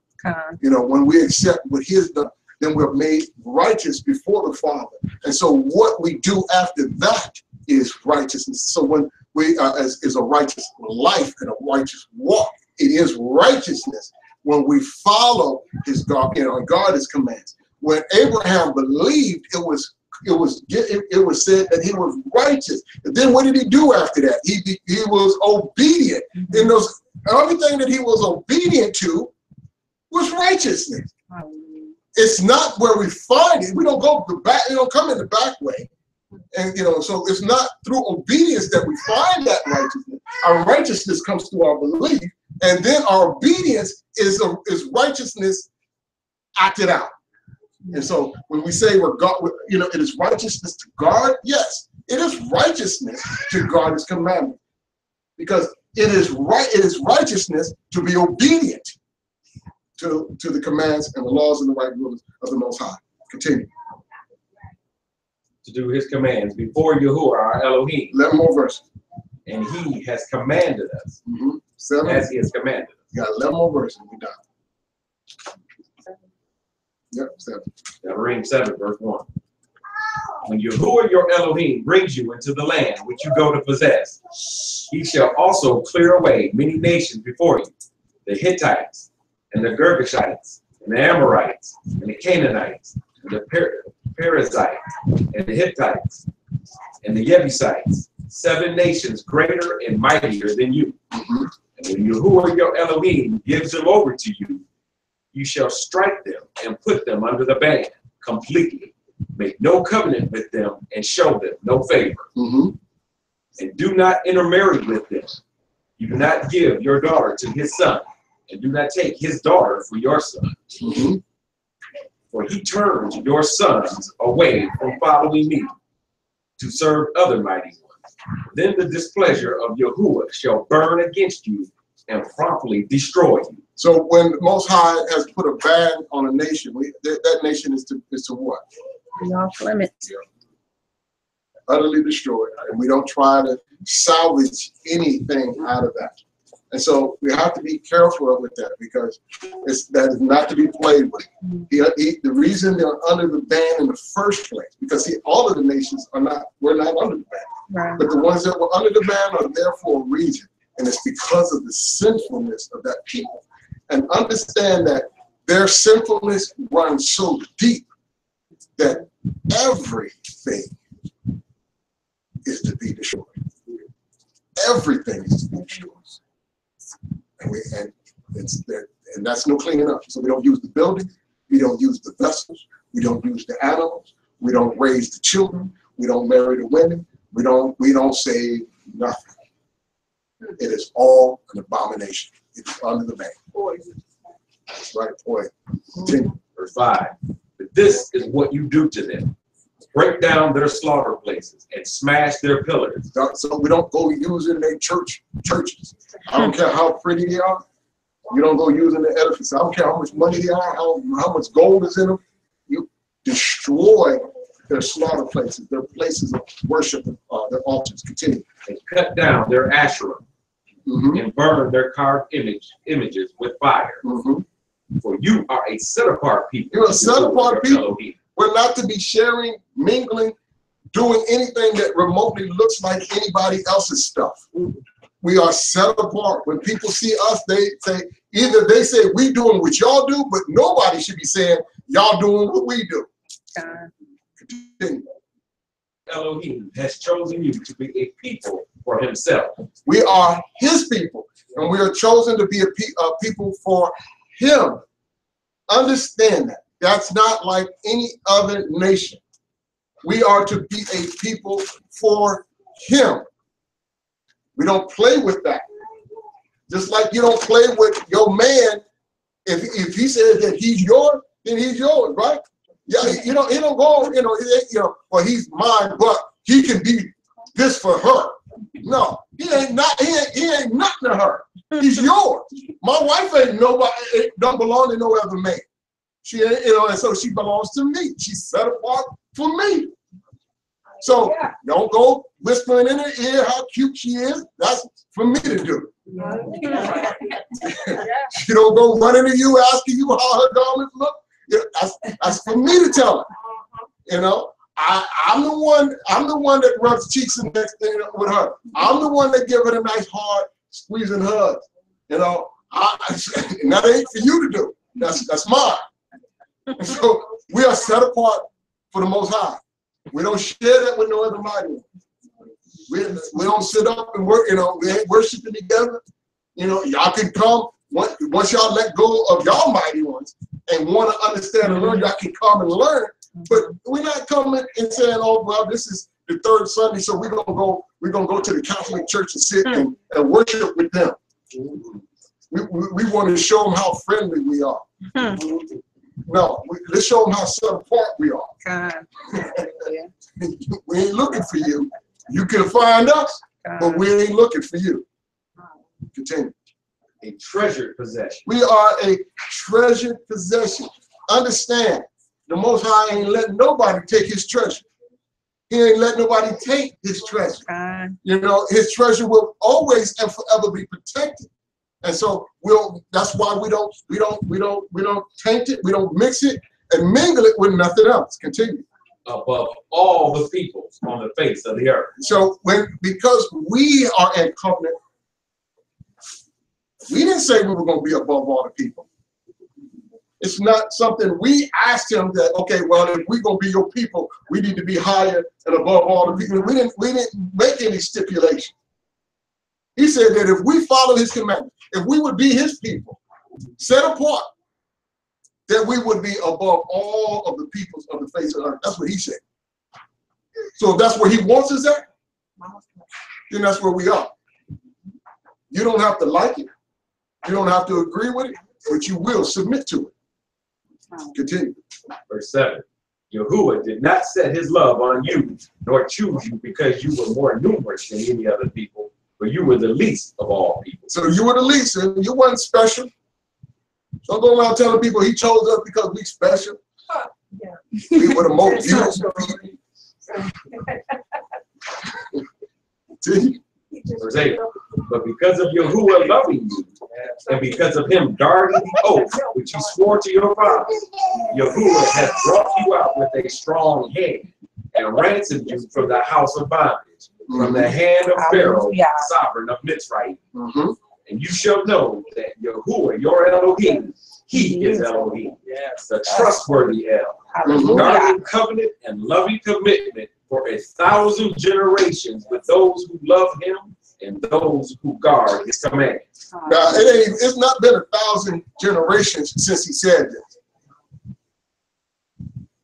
When we accept what he has done, then we're made righteous before the Father. And so what we do after that is righteousness. So when we is a righteous life and a righteous walk, it is righteousness when we follow his God, guard his commands. When Abraham believed, it was said that he was righteous. And then what did he do after that? He was obedient. In those, everything that he was obedient to was righteousness. It's not where we find it. We don't go the back, it don't come in the back way. And so it's not through obedience that we find that righteousness. Our righteousness comes through our belief, and then our obedience is righteousness acted out. And so when we say we're God, it is righteousness to guard. Yes, it is righteousness to guard his commandment, because it is righteousness to be obedient to the commands and the laws and the right rules of the Most High. Continue. To do his commands before Yahuwah our Elohim. 11 more verses. And he has commanded us. 7. As he has commanded us. You got 11 more verses. We're done. Yep, 7. Arim 7, verse 1. When Yahuwah your Elohim brings you into the land which you go to possess, he shall also clear away many nations before you, the Hittites, and the Girgashites, and the Amorites, and the Canaanites, and the Perizzites, and the Hittites, and the Jebusites, 7 nations greater and mightier than you. And when Yahuwah your Elohim gives them over to you, you shall strike them and put them under the ban completely. Make no covenant with them and show them no favor. And do not intermarry with them. You do not give your daughter to his son, and do not take his daughter for your son. For he turns your sons away from following me to serve other mighty ones. Then the displeasure of Yahuwah shall burn against you and promptly destroy you. So when the Most High has put a ban on a nation, that nation is to what? Be off limits. Utterly destroyed. And we don't try to salvage anything out of that. And so we have to be careful with that, because that is not to be played with. The reason they're under the ban in the first place, because all of the nations were not under the ban. Right. But the ones that were under the ban are there for a reason. And it's because of the sinfulness of that people. And understand that their sinfulness runs so deep that everything is to be destroyed. Everything is to be destroyed. And that's no cleaning up. So we don't use the building, we don't use the vessels, we don't use the animals, we don't raise the children, we don't marry the women, we don't save nothing. It is all an abomination. It's under the ban. That's right, boy. Continue. Verse 5. But this is what you do to them. Break down their slaughter places and smash their pillars. So we don't go using their churches. I don't care how pretty they are. You don't go using the edifice. I don't care how much money they are, how much gold is in them. You destroy their slaughter places, their places of worship, their altars. Continue. And cut down their Asherah and burn their carved images with fire. For you are a set-apart people. You're a set-apart people. Elohim. We're not to be sharing, mingling, doing anything that remotely looks like anybody else's stuff. We are set apart. When people see us, they say we doing what y'all do, but nobody should be saying y'all doing what we do. Continue. Elohim has chosen you to be a people for himself. We are his people, and we are chosen to be a people for him. Understand that. That's not like any other nation. We are to be a people for him. We don't play with that. Just like you don't play with your man. If he says that he's yours, then he's yours, right? Yeah, he don't go, well, he's mine, but he can be this for her. No, he ain't nothing to her. He's yours. My wife ain't nobody, don't belong to no other man. She ain't, and so she belongs to me. She's set apart for me. So don't go whispering in her ear how cute she is. That's for me to do. She don't go running to you asking you how her garments look. That's for me to tell her. I'm the one that rubs cheeks and next thing with her. I'm the one that give her a nice hard squeezing hug. You know, and that ain't for you to do. That's mine. So we are set apart for the Most High. We don't share that with no other mighty one. We don't sit up and work, you know, we ain't worshiping together. You know, y'all can come, once y'all let go of y'all mighty ones and want to understand and learn, y'all can come and learn. But we're not coming and saying, oh, well, this is the third Sunday, so we're gonna go to the Catholic Church and sit and worship with them. We want to show them how friendly we are. No, let's show them how set apart we are. We ain't looking for you. You can find us, but we ain't looking for you. Continue. A treasured possession. We are a treasured possession. Understand, the Most High ain't letting nobody take his treasure. He ain't letting nobody take his treasure. You know, his treasure will always and forever be protected. And so that's why we don't taint it, we don't mix it and mingle it with nothing else. Continue. Above all the people on the face of the earth. So because we are in covenant, we didn't say we were going to be above all the people. It's not something we asked him that, okay, well, if we're going to be your people, we need to be higher and above all the people. We didn't make any stipulation. He said that if we follow his commandments, if we would be his people, set apart, that we would be above all of the peoples of the face of the earth. That's what he said. So if that's where he wants us at, then that's where we are. You don't have to like it. You don't have to agree with it, but you will submit to it. Continue. Verse 7. Yahuwah did not set his love on you, nor choose you because you were more numerous than any other people, but you were the least of all people. So you were the least, and you weren't special. Don't go around telling people he chose us because we special. We were the most beautiful people. Verse 8. But because of Yahuwah loving you, and because of him guarding the oath which he swore to your fathers, Yahuwah has brought you out with a strong hand and ransomed you from the house of bondage, from the hand of Pharaoh, sovereign of Mitzrayim. And you shall know that Yahuwah, your Elohim, he is Elohim, the trustworthy El, guarding covenant and loving commitment for 1,000 generations with those who love him and those who guard his commands. Now, it's not been 1,000 generations since he said this.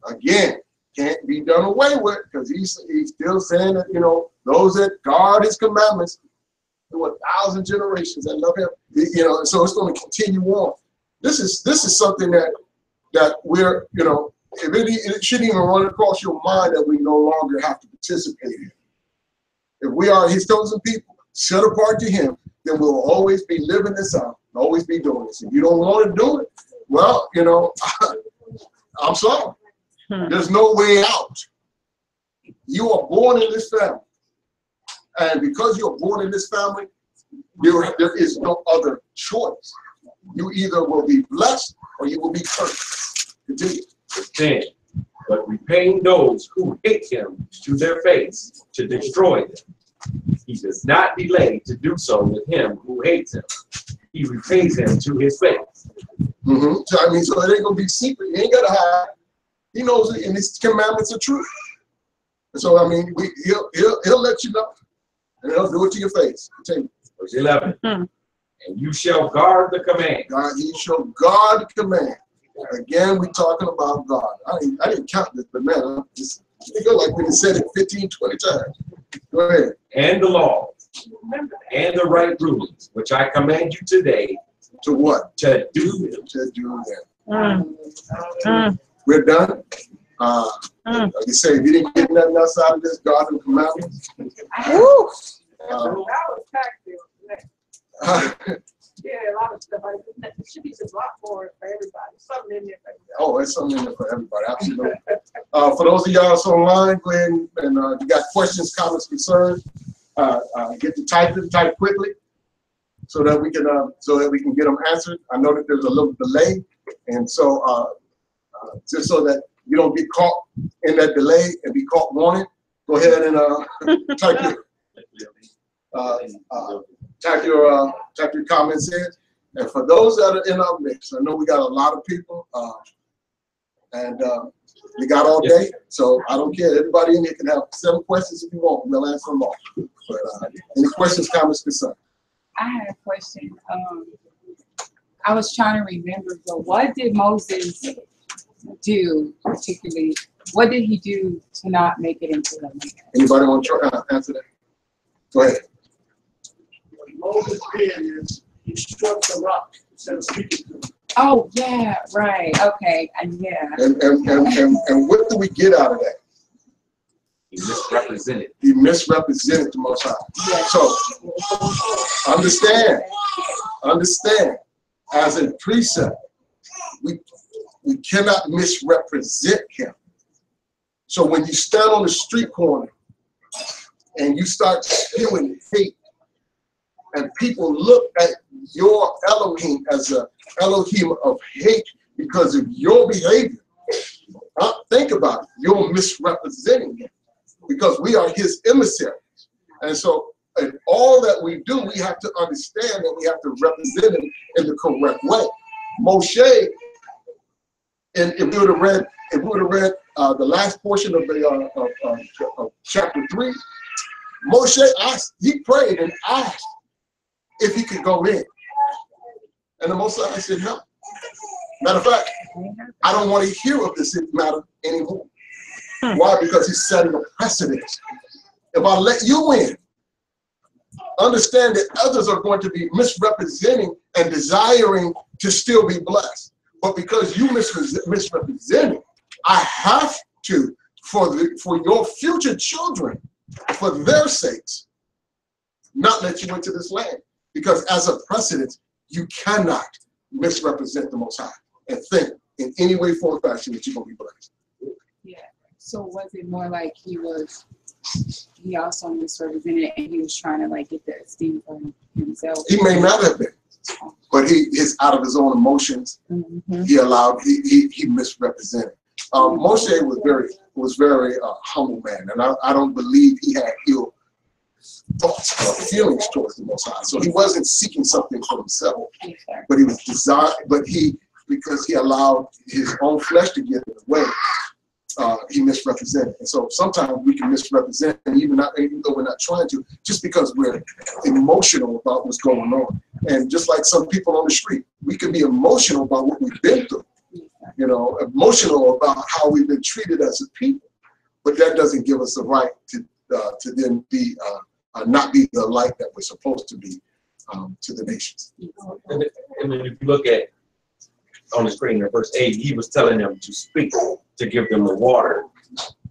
Again, can't be done away with because he's still saying that, you know, those that guard his commandments, through 1,000 generations that love him, you know, so it's going to continue on. This is something that we're, you know, it shouldn't even run across your mind that we no longer have to participate in. If we are his chosen people, set apart to him, then we'll always be living this out, always be doing this. If you don't want to do it, well, you know, I'm sorry. There's no way out. You are born in this family. And because you're born in this family, there is no other choice. You either will be blessed or you will be cursed. Continue. 10. But repaying those who hate him to their face to destroy them. He does not delay to do so with him who hates him. He repays him to his face. So I mean, so it ain't gonna be secret. You ain't gotta hide. He knows it, and his commandments are true. And so I mean, he'll let you know, and he'll do it to your face. Continue. Verse 11. And you shall guard the command. God, you shall guard the command. Again, we're talking about God. I didn't count this, but man, I feel like we said it 15, 20 times. Go ahead. And the law, and the right rulings, which I command you today. To what? To do them. To do them. We're done. Like you say, if you didn't get nothing outside of this, God and commandments. Yeah, a lot of stuff. It should be just a lot more for everybody. Something in there for everybody. Oh, there's something in there for everybody. Absolutely. For those of y'all that's online, go ahead and you got questions, comments, concerns, get to type quickly, so that we can get them answered. I know that there's a little delay, and so just so that you don't get caught in that delay and be caught wanted, go ahead and type your comments in. And for those that are in our mix, I know we got a lot of people, and we got all day, so I don't care. Everybody in here can have 7 questions if you want. We'll answer them all. But any questions, comments, concerns? I had a question. I was trying to remember, but what did Moses do particularly? What did he do to not make it into the land? Anybody want to answer that? Go ahead. What Moses did is he struck the rock instead of speaking to him. Oh yeah, right. Okay, yeah. And what do we get out of that? He misrepresented. He misrepresented the Most High. Yes. So understand. As a precept, we cannot misrepresent him. So when you stand on the street corner and you start spewing hate, and people look at your Elohim as a Elohim of hate because of your behavior, think about it. You're misrepresenting him because we are his emissaries. And so in all that we do, we have to understand that we have to represent him in the correct way. Moshe, and if we would have read the last portion of the of chapter 3, Moshe asked, he prayed and asked if he could go in. And the Most High said no. Matter of fact, I don't want to hear of this matter anymore. Why? Because he's setting a precedent. If I let you in, understand that others are going to be misrepresenting and desiring to still be blessed. But because you misrepresenting, I have to, for your future children, for their sakes, not let you into this land. Because as a precedent, you cannot misrepresent the Most High and think in any way, form, or fashion that you're going to be blessed. Yeah. So was it more like he also misrepresented and he was trying to like get the esteem from himself? He may not have been, but he is out of his own emotions. Mm-hmm. He misrepresented. Moshe was very humble man, and I don't believe he had ill thoughts or feelings towards the Most High. So he wasn't seeking something for himself, but he was because he allowed his own flesh to get in the way. He misrepresented. And so sometimes we can misrepresent, even though we're not trying to, just because we're emotional about what's going on. And just like some people on the street, we can be emotional about what we've been through, emotional about how we've been treated as a people. But that doesn't give us the right to then be not be the light that we're supposed to be to the nations. And then if you look at on the screen in verse 8, he was telling them to speak, to give them the water.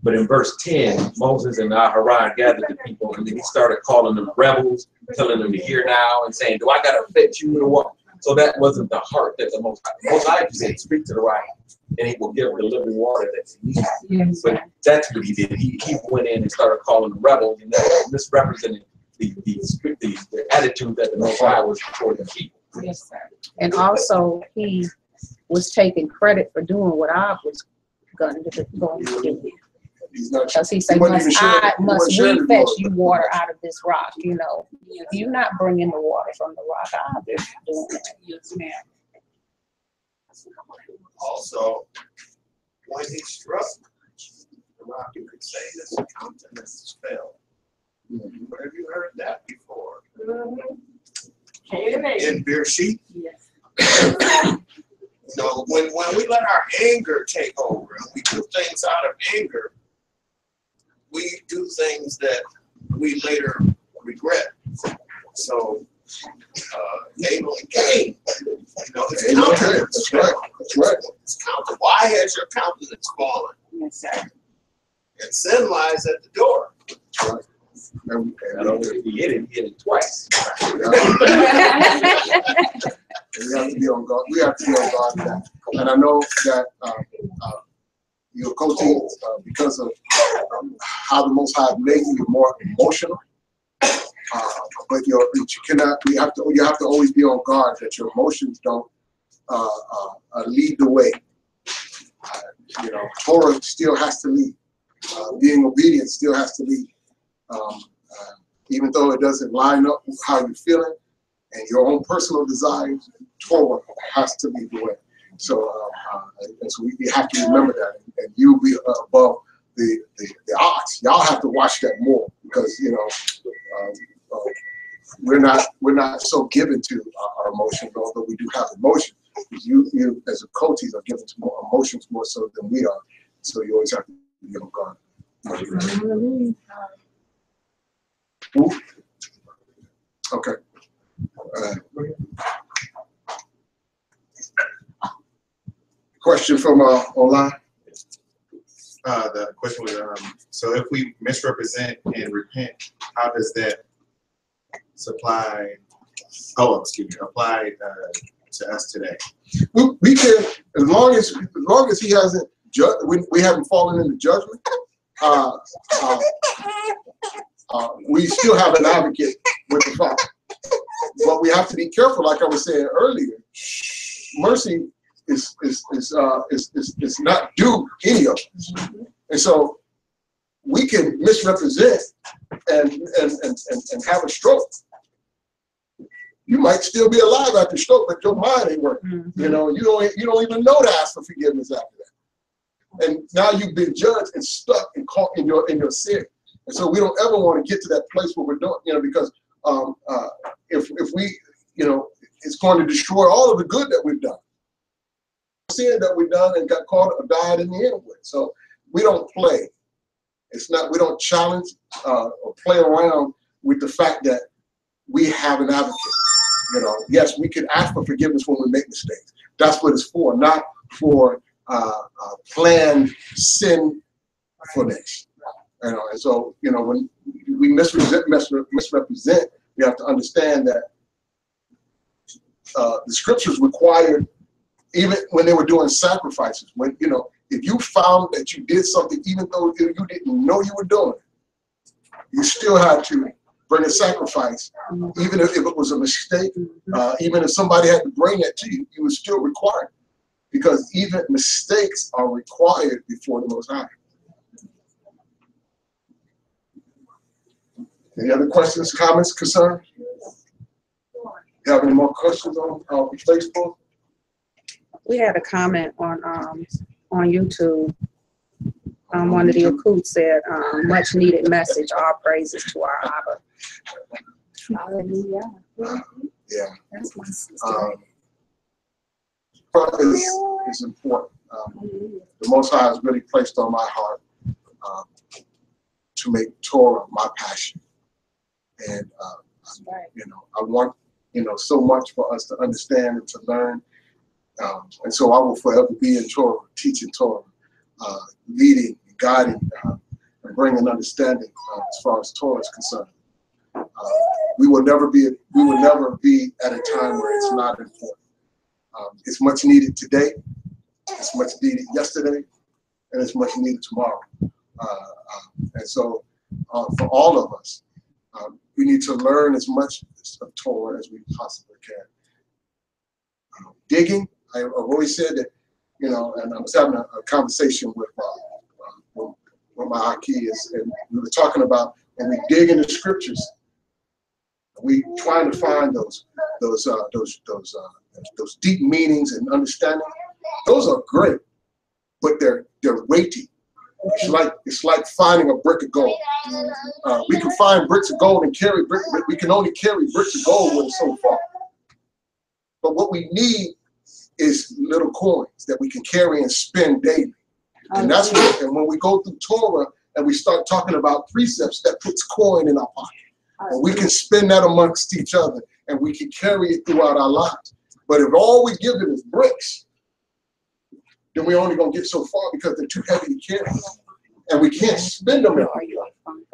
But in verse 10, Moses and Aharon gathered the people, and then he started calling them rebels, telling them to hear now, and saying, do I got to fetch you to water? So that wasn't the heart that the Most High said, speak to the right, and he will give the living water that you need. Yes, but that's what he did. He went in and started calling them rebels, and that misrepresented the attitude that the Most High was toward the people. Yes, sir. And also, he was taking credit for doing what I was going to do. Because he said, must we fetch you water out of this rock? You're not bringing the water from the rock. I've been doing it. Yes, ma'am. Also, when he struck the rock, you could say his countenance fell. Where have you heard that before? In Bereshit? Yes. So when we let our anger take over and we do things out of anger, we do things that we later regret. So Abel and Cain, his countenance. That's right. Why has your countenance fallen? Yes, sir. And sin lies at the door. That's right. Not only did he hit it twice. We have to be on guard. We have to be on guard for that. And I know that your coaching, because of how the Most High made you more emotional, but you have to always be on guard that your emotions don't lead the way. You know, Torah still has to lead. Being obedient still has to lead. Even though it doesn't line up with how you're feeling and your own personal desires, Torah has to lead the way. So, and so we have to remember that, and you'll be above the odds. Y'all have to watch that more, because you know we're not so given to our emotions, although we do have emotion. You as a coach are given to more emotions more so than we are. So you always have to be on guard. Okay. Question from online. The question was, so if we misrepresent and repent, how does that apply to us today? We can, as long as he hasn't we haven't fallen into judgment. We still have an advocate with the Father, but we have to be careful. Like I was saying earlier, mercy is not due any of us, and so we can misrepresent and have a stroke. You might still be alive after stroke, but your mind ain't working. You know, you don't even know to ask for forgiveness after that, and now you've been judged and stuck and caught in your sin. And so we don't ever want to get to that place where we're doing, you know, because if we, you know, it's going to destroy all of the good that we've done. Sin that we've done and got caught or died in the end with. So we don't play. It's not, we don't challenge or play around with the fact that we have an advocate. You know, yes, we can ask for forgiveness when we make mistakes. That's what it's for, not for planned sinfulness. You know, and so, you know, when we misrepresent, we have to understand that the scriptures required, even when they were doing sacrifices, when, you know, if you found that you did something, even though you didn't know you were doing it, you still had to bring a sacrifice, even if it was a mistake, even if somebody had to bring that to you, you were still required, because even mistakes are required before the Most High. Any other questions, comments, concerns? You have any more questions on Facebook? We had a comment on YouTube. One of the Akut said, much needed message, all praises to our Abba. Hallelujah. Yeah. That's my sister. It's important. The Most High has really placed on my heart to make Torah my passion. And, you know, I want, you know, so much for us to understand and to learn. And so I will forever be in Torah, teaching Torah, leading, guiding, and bringing understanding as far as Torah is concerned. We will never be at a time where it's not important. It's much needed today, it's much needed yesterday, and it's much needed tomorrow. And so for all of us, we need to learn as much of Torah as we possibly can. Digging, I've always said that, you know, and I was having a conversation with my Hakis, and we were talking about when we dig in the scriptures, we trying to find those deep meanings and understanding. Those are great, but they're weighty. It's like finding a brick of gold. We can find bricks of gold and carry bricks, but we can only carry bricks of gold when it's so far. But what we need is little coins that we can carry and spend daily. And that's what, and when we go through Torah and we start talking about precepts, that puts coin in our pocket. And we can spend that amongst each other and we can carry it throughout our lives. But if all we give it is bricks, then we're only going to get so far because they're too heavy to carry. And we can't spend them all.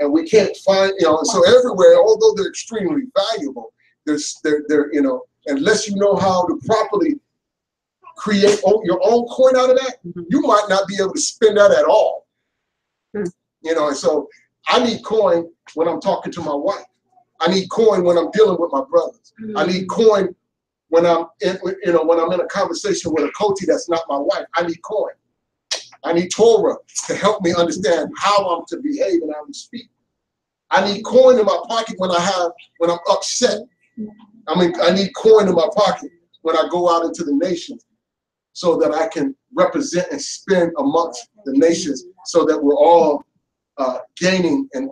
And we can't find, you know, and so everywhere, although they're extremely valuable, they're you know, unless you know how to properly create your own coin out of that, you might not be able to spend that at all. You know, and so I need coin when I'm talking to my wife. I need coin when I'm dealing with my brothers. I need coin when I'm in, you know, when I'm in a conversation with a coach that's not my wife. I need coin. I need Torah to help me understand how I'm to behave and how to speak. I need coin in my pocket when I'm upset. I need coin in my pocket when I go out into the nations, so that I can represent and spend amongst the nations, so that we're all gaining and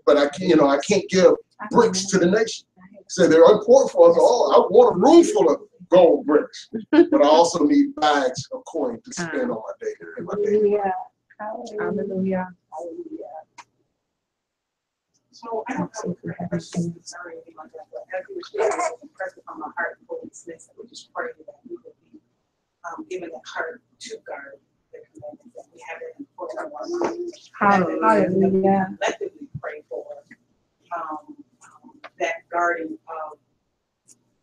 but I can't give bricks to the nation. So they're important for us all. I want a room full of gold bricks, but I also need bags of coin to spend on my daily. Hallelujah. So I don't have a question or anything like that, but as you were sharing, it was impressive on my heart and holy Smith. We just pray that we would be given the heart to guard the commandments, that we have it in the forefront of our minds. Hallelujah. Collectively pray for that guarding of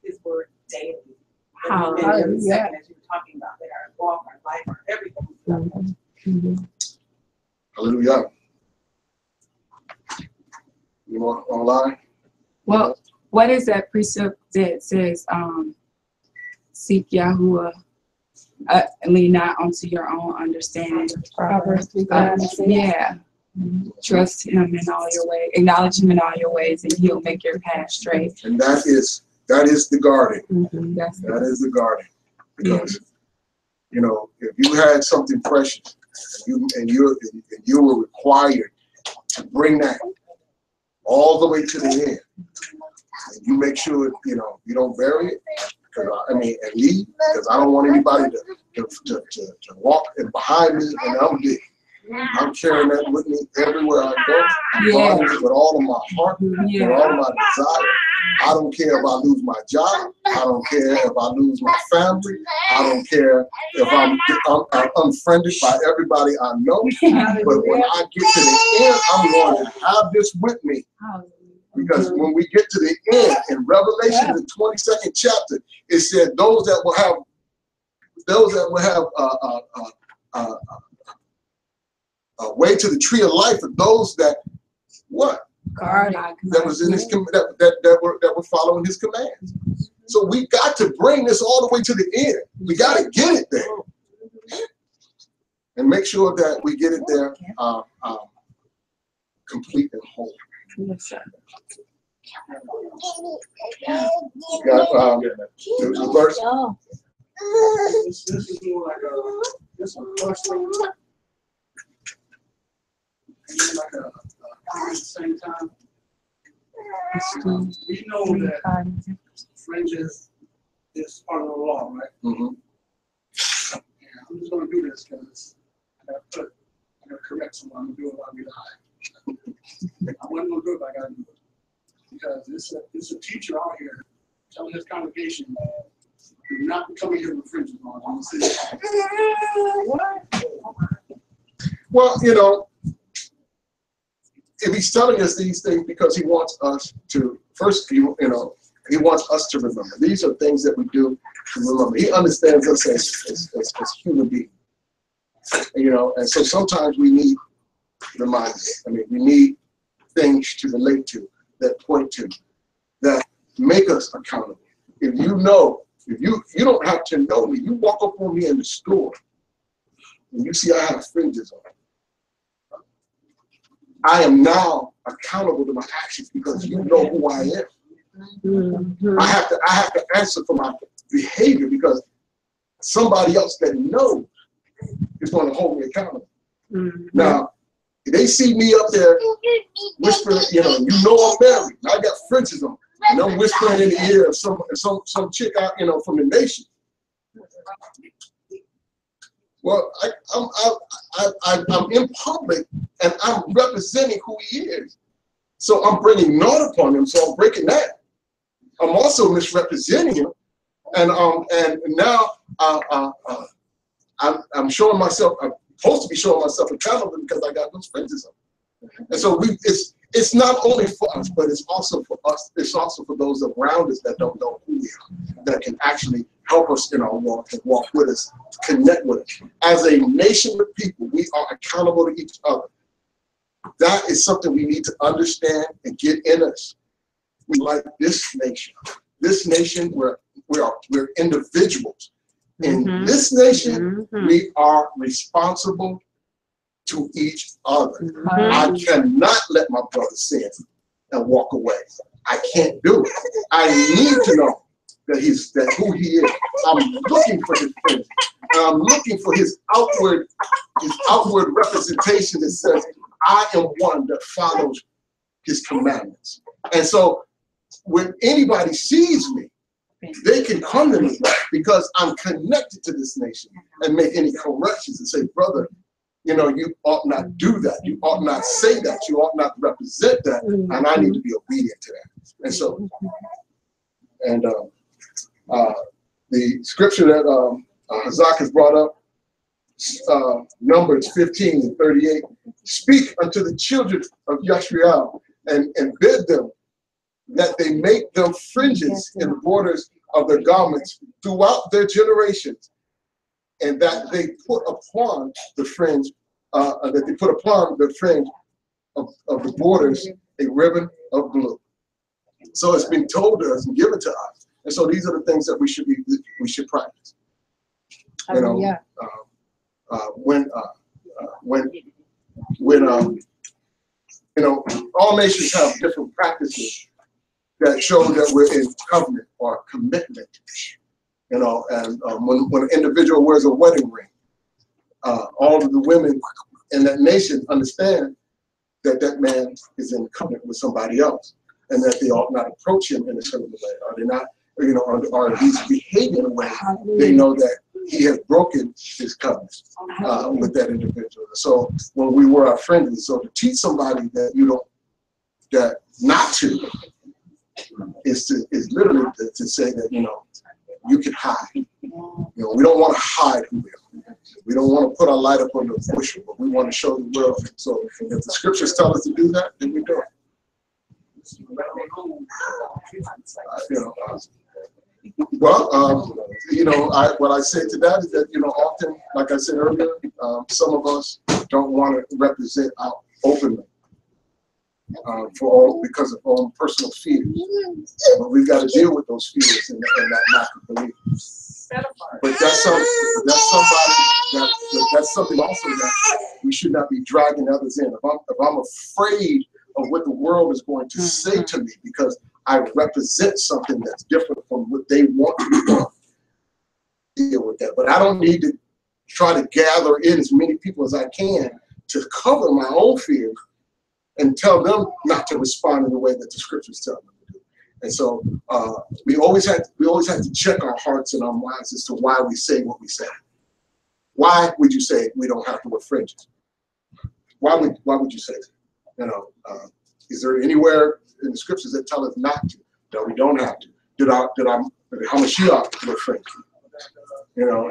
His word daily. Hallelujah. As you were talking about, that our walk, our life, our everything. Hallelujah. You want online? Well, what is that precept that says, seek Yahuwah, lean not onto your own understanding? Proverbs 3:5. Yeah. Trust Him in all your ways. Acknowledge Him in all your ways, and He'll make your path straight. And that is the guarding. That is the guarding. Because if you had something precious, and you were required to bring that all the way to the end, and you make sure you don't bury it, and leave, because I don't want anybody to walk behind me and I'm dead. I'm carrying that with me everywhere I go. I'm guarding it with all of my heart, with all of my desire. I don't care if I lose my job. I don't care if I lose my family. I don't care if I'm unfriended by everybody I know. But when I get to the end, I'm going to have this with me. Because when we get to the end, in Revelation, the 22nd chapter, it said those that will have a way to the tree of life are those that that was in his that were following his commands. So we got to bring this all the way to the end. We got to get it there, and make sure that we get it there complete and whole. Yes, sir. Got the verse. This is more like this one personally. Like at the same time. We know that fringes is part of the law, right? Mm-hmm. Yeah, I'm just going to do this because I got to correct someone. I'm going to do it while we lie. I wasn't going to do it, but I got to do it. Because it's a teacher out here telling his congregation, do not be coming here with fringes on. I'm going to say, Well, if he's telling us these things because he wants us to he wants us to remember. These are things that we do to remember. He understands us as human beings. And so sometimes we need reminders. We need things to relate to, that point to, that make us accountable. If you don't have to know me, you walk up on me in the store and you see I have fringes on. I am now accountable to my actions because you know who I am. Mm-hmm. I have to answer for my behavior because somebody else that knows is going to hold me accountable. Mm-hmm. Now, if they see me up there whispering, I'm married, I got fringes on, and I'm whispering in the ear of some chick out, from the nation. Well, I'm in public and I'm representing who he is. So I'm bringing naught upon him, so I'm breaking that. I'm also misrepresenting him. And now I'm showing myself, I'm supposed to be showing myself accountable because I got those fringes on. And so it's not only for us, but it's also for us. It's also for those around us that don't know who we are, that can actually help us in our walk and walk with us, connect with us. As a nation of people, we are accountable to each other. That is something we need to understand and get in us. We like this nation. This nation, we're individuals. In this nation, we are responsible to each other. I cannot let my brother sin and walk away. I can't do it. I need to know that who he is. I'm looking for his friends. And I'm looking for his outward representation that says, I am one that follows his commandments. And so when anybody sees me, they can come to me because I'm connected to this nation and make any corrections and say, brother, you know, you ought not do that. You ought not say that. You ought not represent that. And I need to be obedient to that. And so, and the scripture that Hazak has brought up, Numbers 15:38, speak unto the children of Yashriel and bid them that they make them fringes in the borders of their garments throughout their generations, and that they put upon the fringe, of the borders a ribbon of blue. So it's been told to us and given to us, and so these are the things that we should practice. You know, you know, all nations have different practices that show that we're in covenant or commitment. You know, and when an individual wears a wedding ring, all of the women in that nation understand that that man is in covenant with somebody else, and that they ought not approach him in a certain way. Are they not, you know, or he's behaving in a way they know that he has broken his covenant with that individual. So when we were our friends, so to teach somebody that you don't, that not to, is literally to say that, you know, you can hide. You know, we don't want to hide who we are. We don't want to put our light up on the bushel, but we want to show the world. So if the scriptures tell us to do that, then we do it. You know, well, you know, what I say to that is that, you know, often, like I said earlier, some of us don't want to represent out openly because of our own personal fears. But we've got to deal with those fears and that lack of belief. But that's something also that we should not be dragging others in. If I'm afraid of what the world is going to say to me because I represent something that's different from what they want to deal with that. But I don't need to try to gather in as many people as I can to cover my own fears and tell them not to respond in the way that the scriptures tell them to do. And so we always have to check our hearts and our minds as to why we say what we say. Why would you say we don't have to wear fringes? Why would you say that? You know, is there anywhere in the scriptures that tell us not to? That we don't have to. Did Hamashiach wear fringes? You know.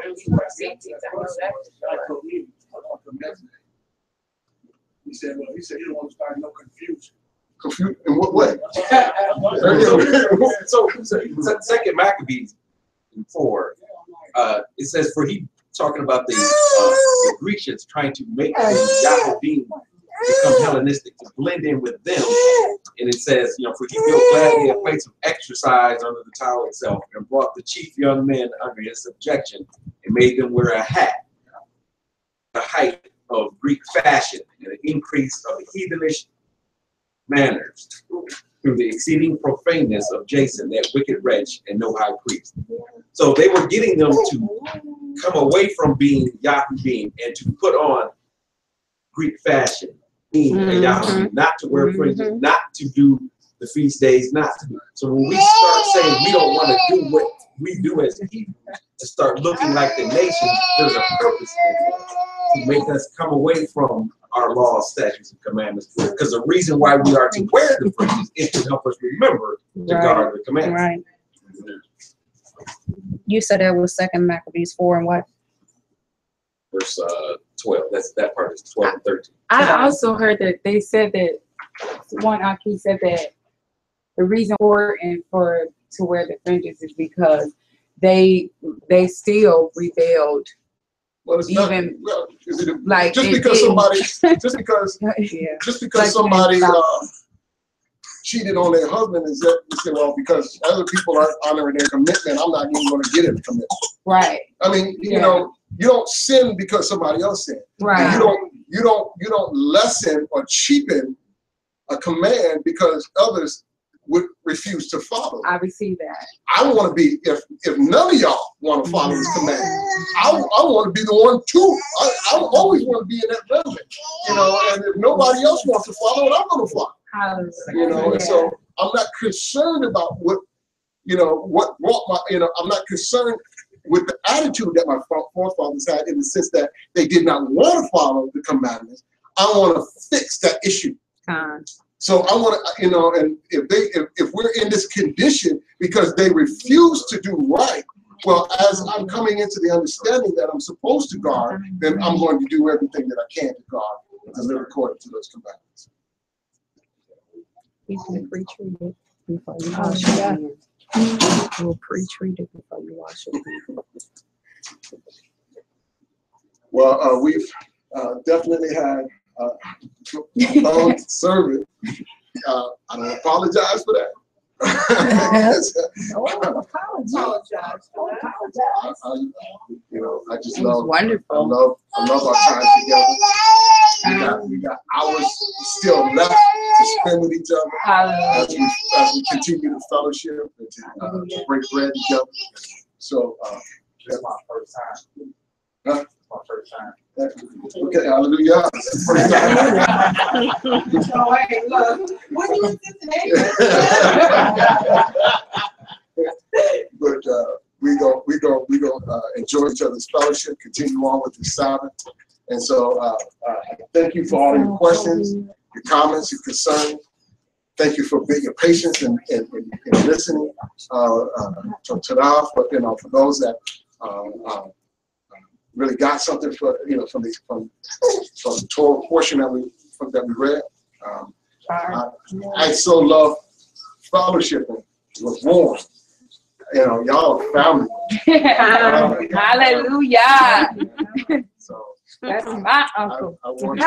He said he don't want to start no confusion. Confusion in what way? So second Maccabees 4, it says, for he talking about the Grecians trying to make the Yahudim become Hellenistic, to blend in with them. And it says, you know, for he built gladly a place of exercise under the tower itself, and brought the chief young men under his subjection, and made them wear a hat, the height of Greek fashion, and an increase of the heathenish manners, through the exceeding profaneness of Jason, that wicked wretch, and no high priest. So they were getting them to come away from being Yahudim and to put on Greek fashion, being a Yahudi, not to wear fringes, not to do the feast days, not to do. So when we start saying we don't want to do what we do as Hebrews, to start looking like the nation, there's a purpose to make us come away from our laws, statutes, and commandments. Because the reason why we are to wear the fringes is to help us remember to guard the commandments. Right. You said that was second Maccabees 4 and what? Verse 12. That part is 12 and 13. I also heard that they said that one Aki said that the reason for to wear the fringes is because they still rebelled. Well, it's even not, well, like just because somebody cheated on their husband is that they say, well, because other people aren't honoring their commitment, I'm not even going to get a commitment. Right. I mean, you know, you don't sin because somebody else sinned. Right. You don't lessen or cheapen a command because others would refuse to follow. I receive that. I want to be, if none of y'all want to follow this command, I want to be the one too. I always want to be in that remnant, you know, and if nobody else wants to follow it, I'm going to follow. You know, and so I'm not concerned about what, you know, what brought my, you know, I'm not concerned with the attitude that my forefathers had in the sense that they did not want to follow the commandments. I want to fix that issue. So I want to, you know, and if we're in this condition because they refuse to do right, well, as I'm coming into the understanding that I'm supposed to guard, then I'm going to do everything that I can to guard and live according to those commandments. You can pre-treat it before you wash your hands. You'll pre-treat it before you wash your hands. Well, we've definitely had a long servant. I don't apologize for that. Apologize. You know, I just love. Wonderful. I love our time together. We got hours still left to spend with each other as we continue to fellowship and to break bread together. So This is my first time. Huh? My first time. Okay, hallelujah. First time. So hey, look, what you in Cincinnati? But we go enjoy each other's fellowship, continue on with the Sabbath. And so thank you for all your questions, your comments, your concerns. Thank you for your patience and listening to you know, for those that really got something from the Torah portion that we read. I so love fellowshipping with warm. You know, y'all are family. Hallelujah. So That's my uncle. I want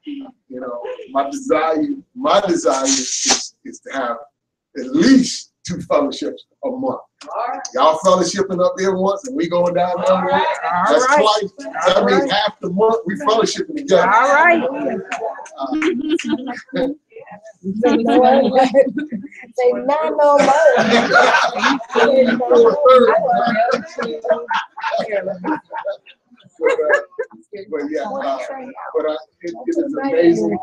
you know, my desire is to have at least 2 fellowships a month. Y'all fellowshipping up there once and we going down there once. That's twice. That means half the month we fellowshipping together. All right. Say not no But yeah, it is amazing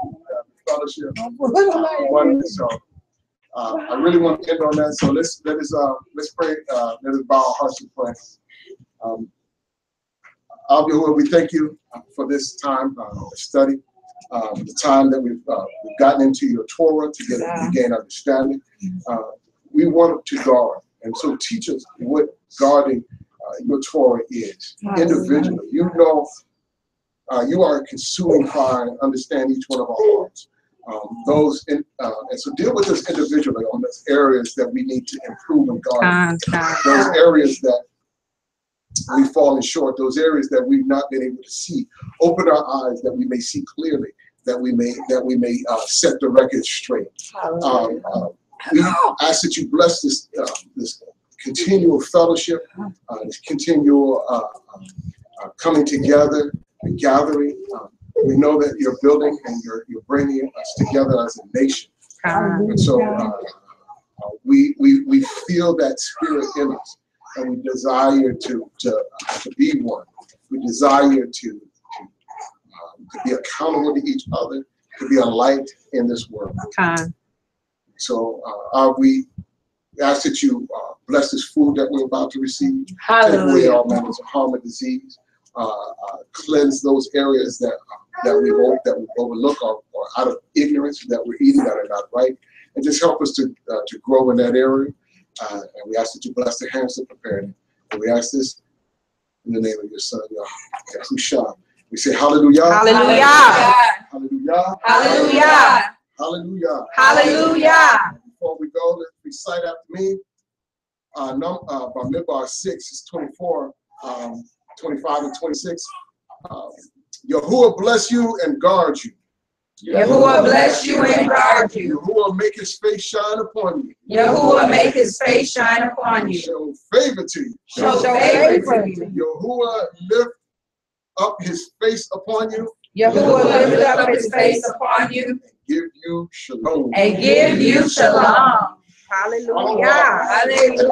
fellowship. So I really want to end on that. So let's pray. Let us bow our hearts and pray. Abba, we thank you for this time of study, the time that we've gotten into your Torah to gain understanding. We want to guard, and so teach us what guarding your Torah is individually. You know, you are a consuming fire and understand each one of our hearts. And so deal with us individually on those areas that we need to improve and guard. Those areas that we've fallen short, those areas that we've not been able to see. Open our eyes that we may see clearly, that we may set the record straight. We ask that you bless this continual fellowship, this continual coming together and gathering. We know that you're building and you're bringing us together as a nation. And so we feel that spirit in us, and we desire to be one. We desire to be accountable to each other, to be a light in this world. So we ask that you bless this food that we're about to receive. Take away all manners of harm and disease. Cleanse those areas that we overlook or out of ignorance that we're eating that are not right, and just help us to grow in that area. And we ask that you bless the hands that prepared it. And we ask this in the name of your Son, Yahushua. We say hallelujah. Hallelujah. Hallelujah. Hallelujah. Hallelujah. Hallelujah. Before we go, let's recite after me. Bemid 6 is 24, 25 and 26. Yahuwah bless you and guard you. Yahuwah bless you and guard you. Yahuwah make his face shine upon you. Yahuwah make his face shine upon you. Show favor to you. Show favor to you. Yahuwah lift up his face upon you. Yahuwah lift up his face upon you. Give you shalom. And give you shalom. Hallelujah. Hallelujah.